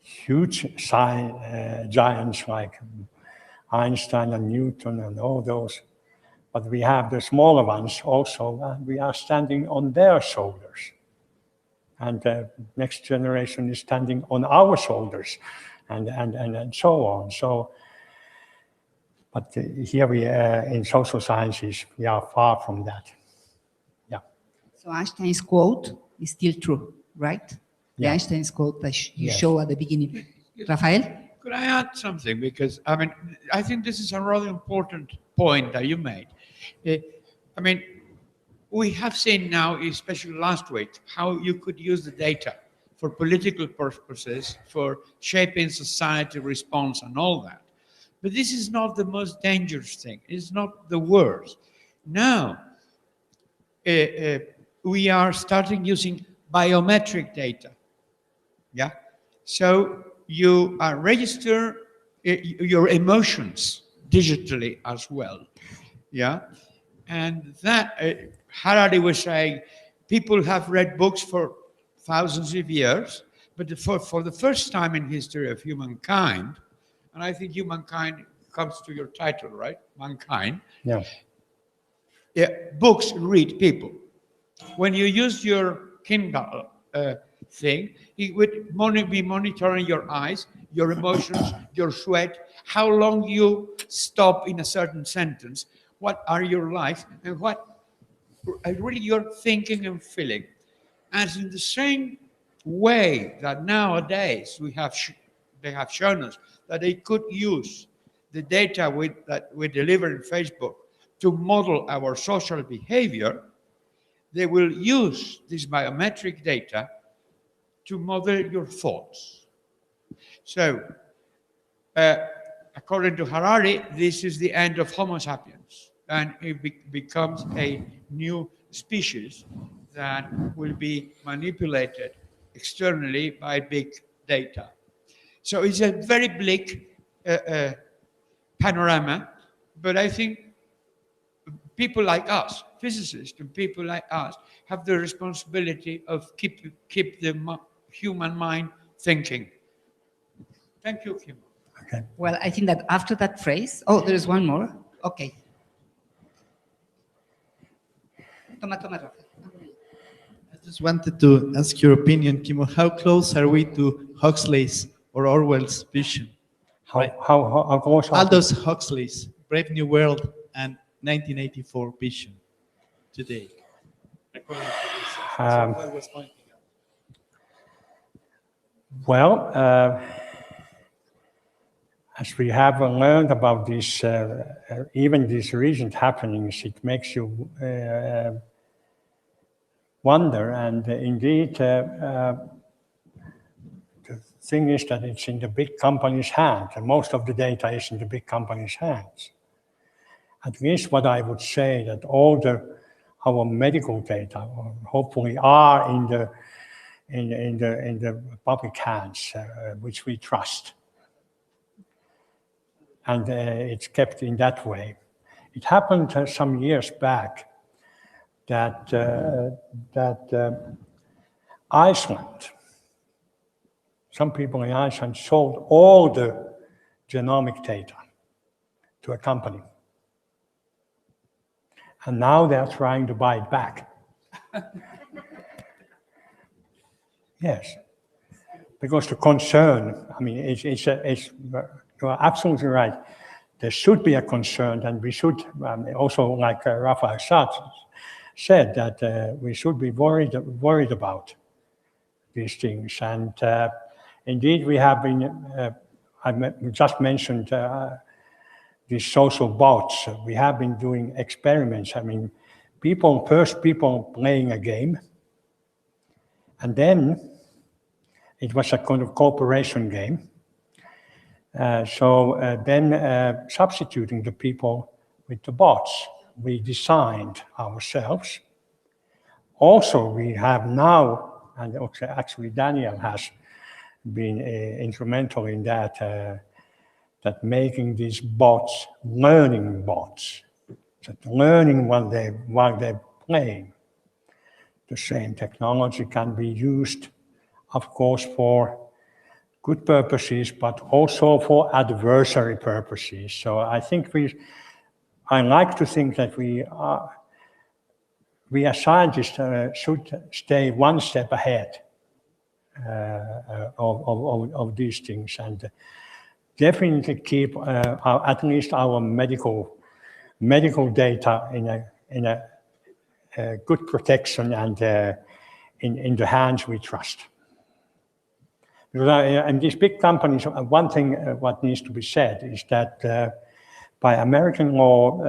huge giants like Einstein and Newton and all those, but we have the smaller ones also, and we are standing on their shoulders. And the next generation is standing on our shoulders, and so on. So, but here we in social sciences, we are far from that. Yeah. So Einstein's quote is still true, right? The Yeah. Einstein's quote that you Yes. show at the beginning. Rafael? Could I add something? Because, I mean, I think this is a rather important point that you made. I mean, we have seen now, especially last week, how you could use the data for political purposes, for shaping society response and all that. But this is not the most dangerous thing. It's not the worst. Now, we are starting using biometric data. Yeah. So you register your emotions digitally as well. Yeah. And that, Harari was saying, people have read books for thousands of years, but for the first time in history of humankind, and I think humankind comes to your title, right? Mankind. Yeah. Yeah, books read people. When you use your Kindle thing, it would be monitoring your eyes, your emotions, your sweat, how long you stop in a certain sentence, what are your life, and what really you're thinking and feeling. As in the same way that nowadays they have shown us that they could use the data that we deliver in Facebook to model our social behavior, they will use this biometric data to model your thoughts. So, according to Harari, this is the end of Homo sapiens, and it becomes a new species that will be manipulated externally by big data. So it's a very bleak panorama, but I think people like us, physicists and people like us, have the responsibility of keep the human mind thinking. Thank you, Kimmo. Okay. Well, I think that after that phrase, oh, there is one more. Okay. Toma, Rafael. I just wanted to ask your opinion, Kimmo. How close are we to Huxley's or Orwell's vision? How close are Aldous Huxley's Brave New World and 1984 vision today? According to this, what I was pointing out. Well, as we have learned about this, even these recent happenings, it makes you wonder. And indeed, the thing is that it's in the big companies' hands, and most of the data is in the big companies' hands. At least what I would say that all our medical data hopefully are in the public hands, which we trust. And it's kept in that way. It happened some years back that Iceland. Some people in Iceland sold all the genomic data to a company. And now they're trying to buy it back. Yes, because the concern, I mean, you are absolutely right. There should be a concern, and we should, also like Raphael said, that we should be worried about these things. And indeed, we have been, I just mentioned these social bots. We have been doing experiments. I mean, first people playing a game, and then it was a kind of cooperation game. Then substituting the people with the bots, we designed ourselves. Also, we have now, and actually Daniel has been instrumental in that, that making these bots learning bots, that learning while they're playing. The same technology can be used, of course, for good purposes, but also for adversary purposes. So I think I like to think that we as scientists should stay one step ahead of these things, and definitely keep at least our medical data in a good protection and in the hands we trust. Because in these big companies, one thing what needs to be said is that by American law,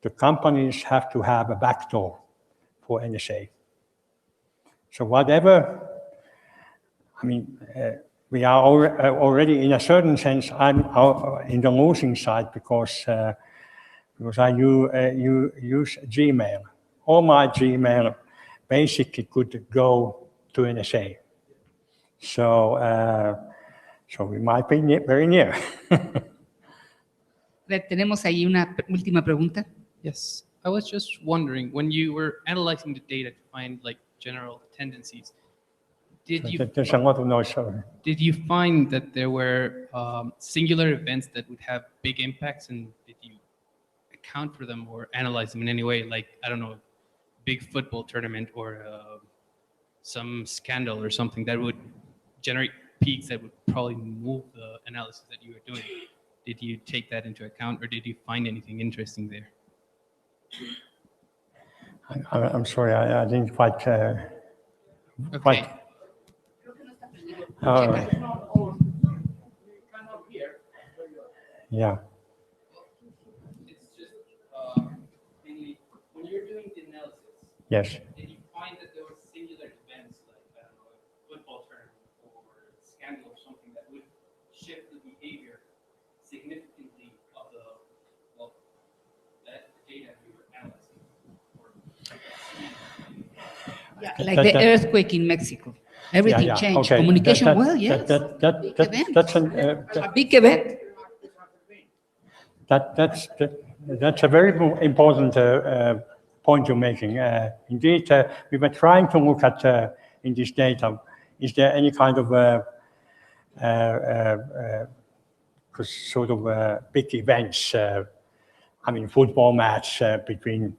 the companies have to have a backdoor for NSA. So whatever, I mean, we are already in a certain sense, I'm in the losing side because I use Gmail. All my Gmail basically could go to NSA. So we might be very near. Tenemos ahí una última pregunta. Yes, I was just wondering, when you were analyzing the data to find like general tendencies, There's a lot of noise. Sorry. Did you find that there were singular events that would have big impacts, and did you account for them or analyze them in any way? Like, I don't know, big football tournament or some scandal or something that would generate peaks that would probably move the analysis that you were doing. Did you take that into account, or did you find anything interesting there? I'm sorry, I didn't quite. Okay. Yeah. It's just mainly when you're doing the analysis. Yes. Did you find that there were singular events like, I don't know, a football tournament or a scandal or something that would shift the behavior significantly of the data you were analyzing? Like the earthquake in Mexico. Everything changed. Okay. Communication, yes. A big event. That's a very important point you're making. Indeed, we were trying to look at in this data, is there any kind of sort of big events? I mean, football match between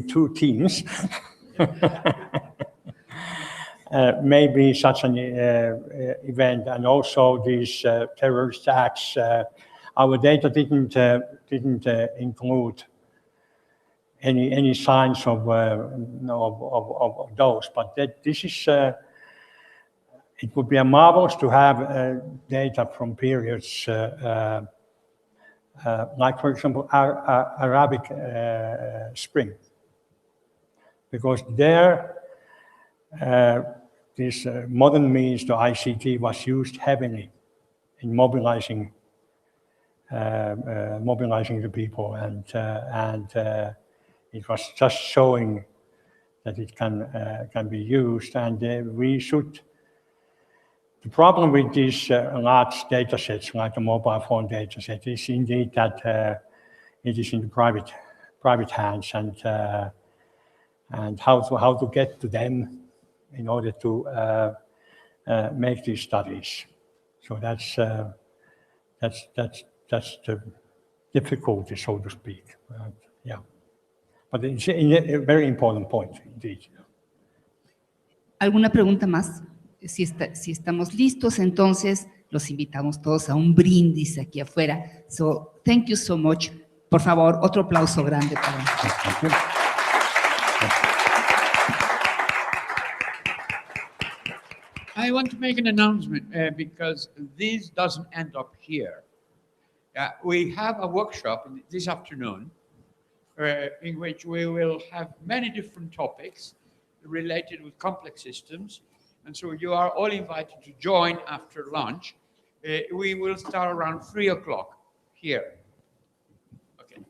two teams. Maybe such an event, and also these terrorist acts. Our data didn't include any signs of those. But this is. It would be marvelous to have data from periods like, for example, Arabic Spring, because there. This modern means, the ICT, was used heavily in mobilizing the people, and it was just showing that it can be used, and we should. The problem with these large data sets, like the mobile phone data set, is indeed that it is in the private hands, and how to get to them in order to make these studies. So that's the difficulty, so to speak. Yeah, but it's a very important point indeed. ¿Alguna pregunta más? Si estamos listos, entonces los invitamos todos a un brindis aquí afuera. So, thank you so much. Por favor, otro aplauso grande para Thank you. I want to make an announcement because this doesn't end up here. We have a workshop this afternoon in which we will have many different topics related with complex systems. And so you are all invited to join after lunch. We will start around 3 o'clock here. Okay.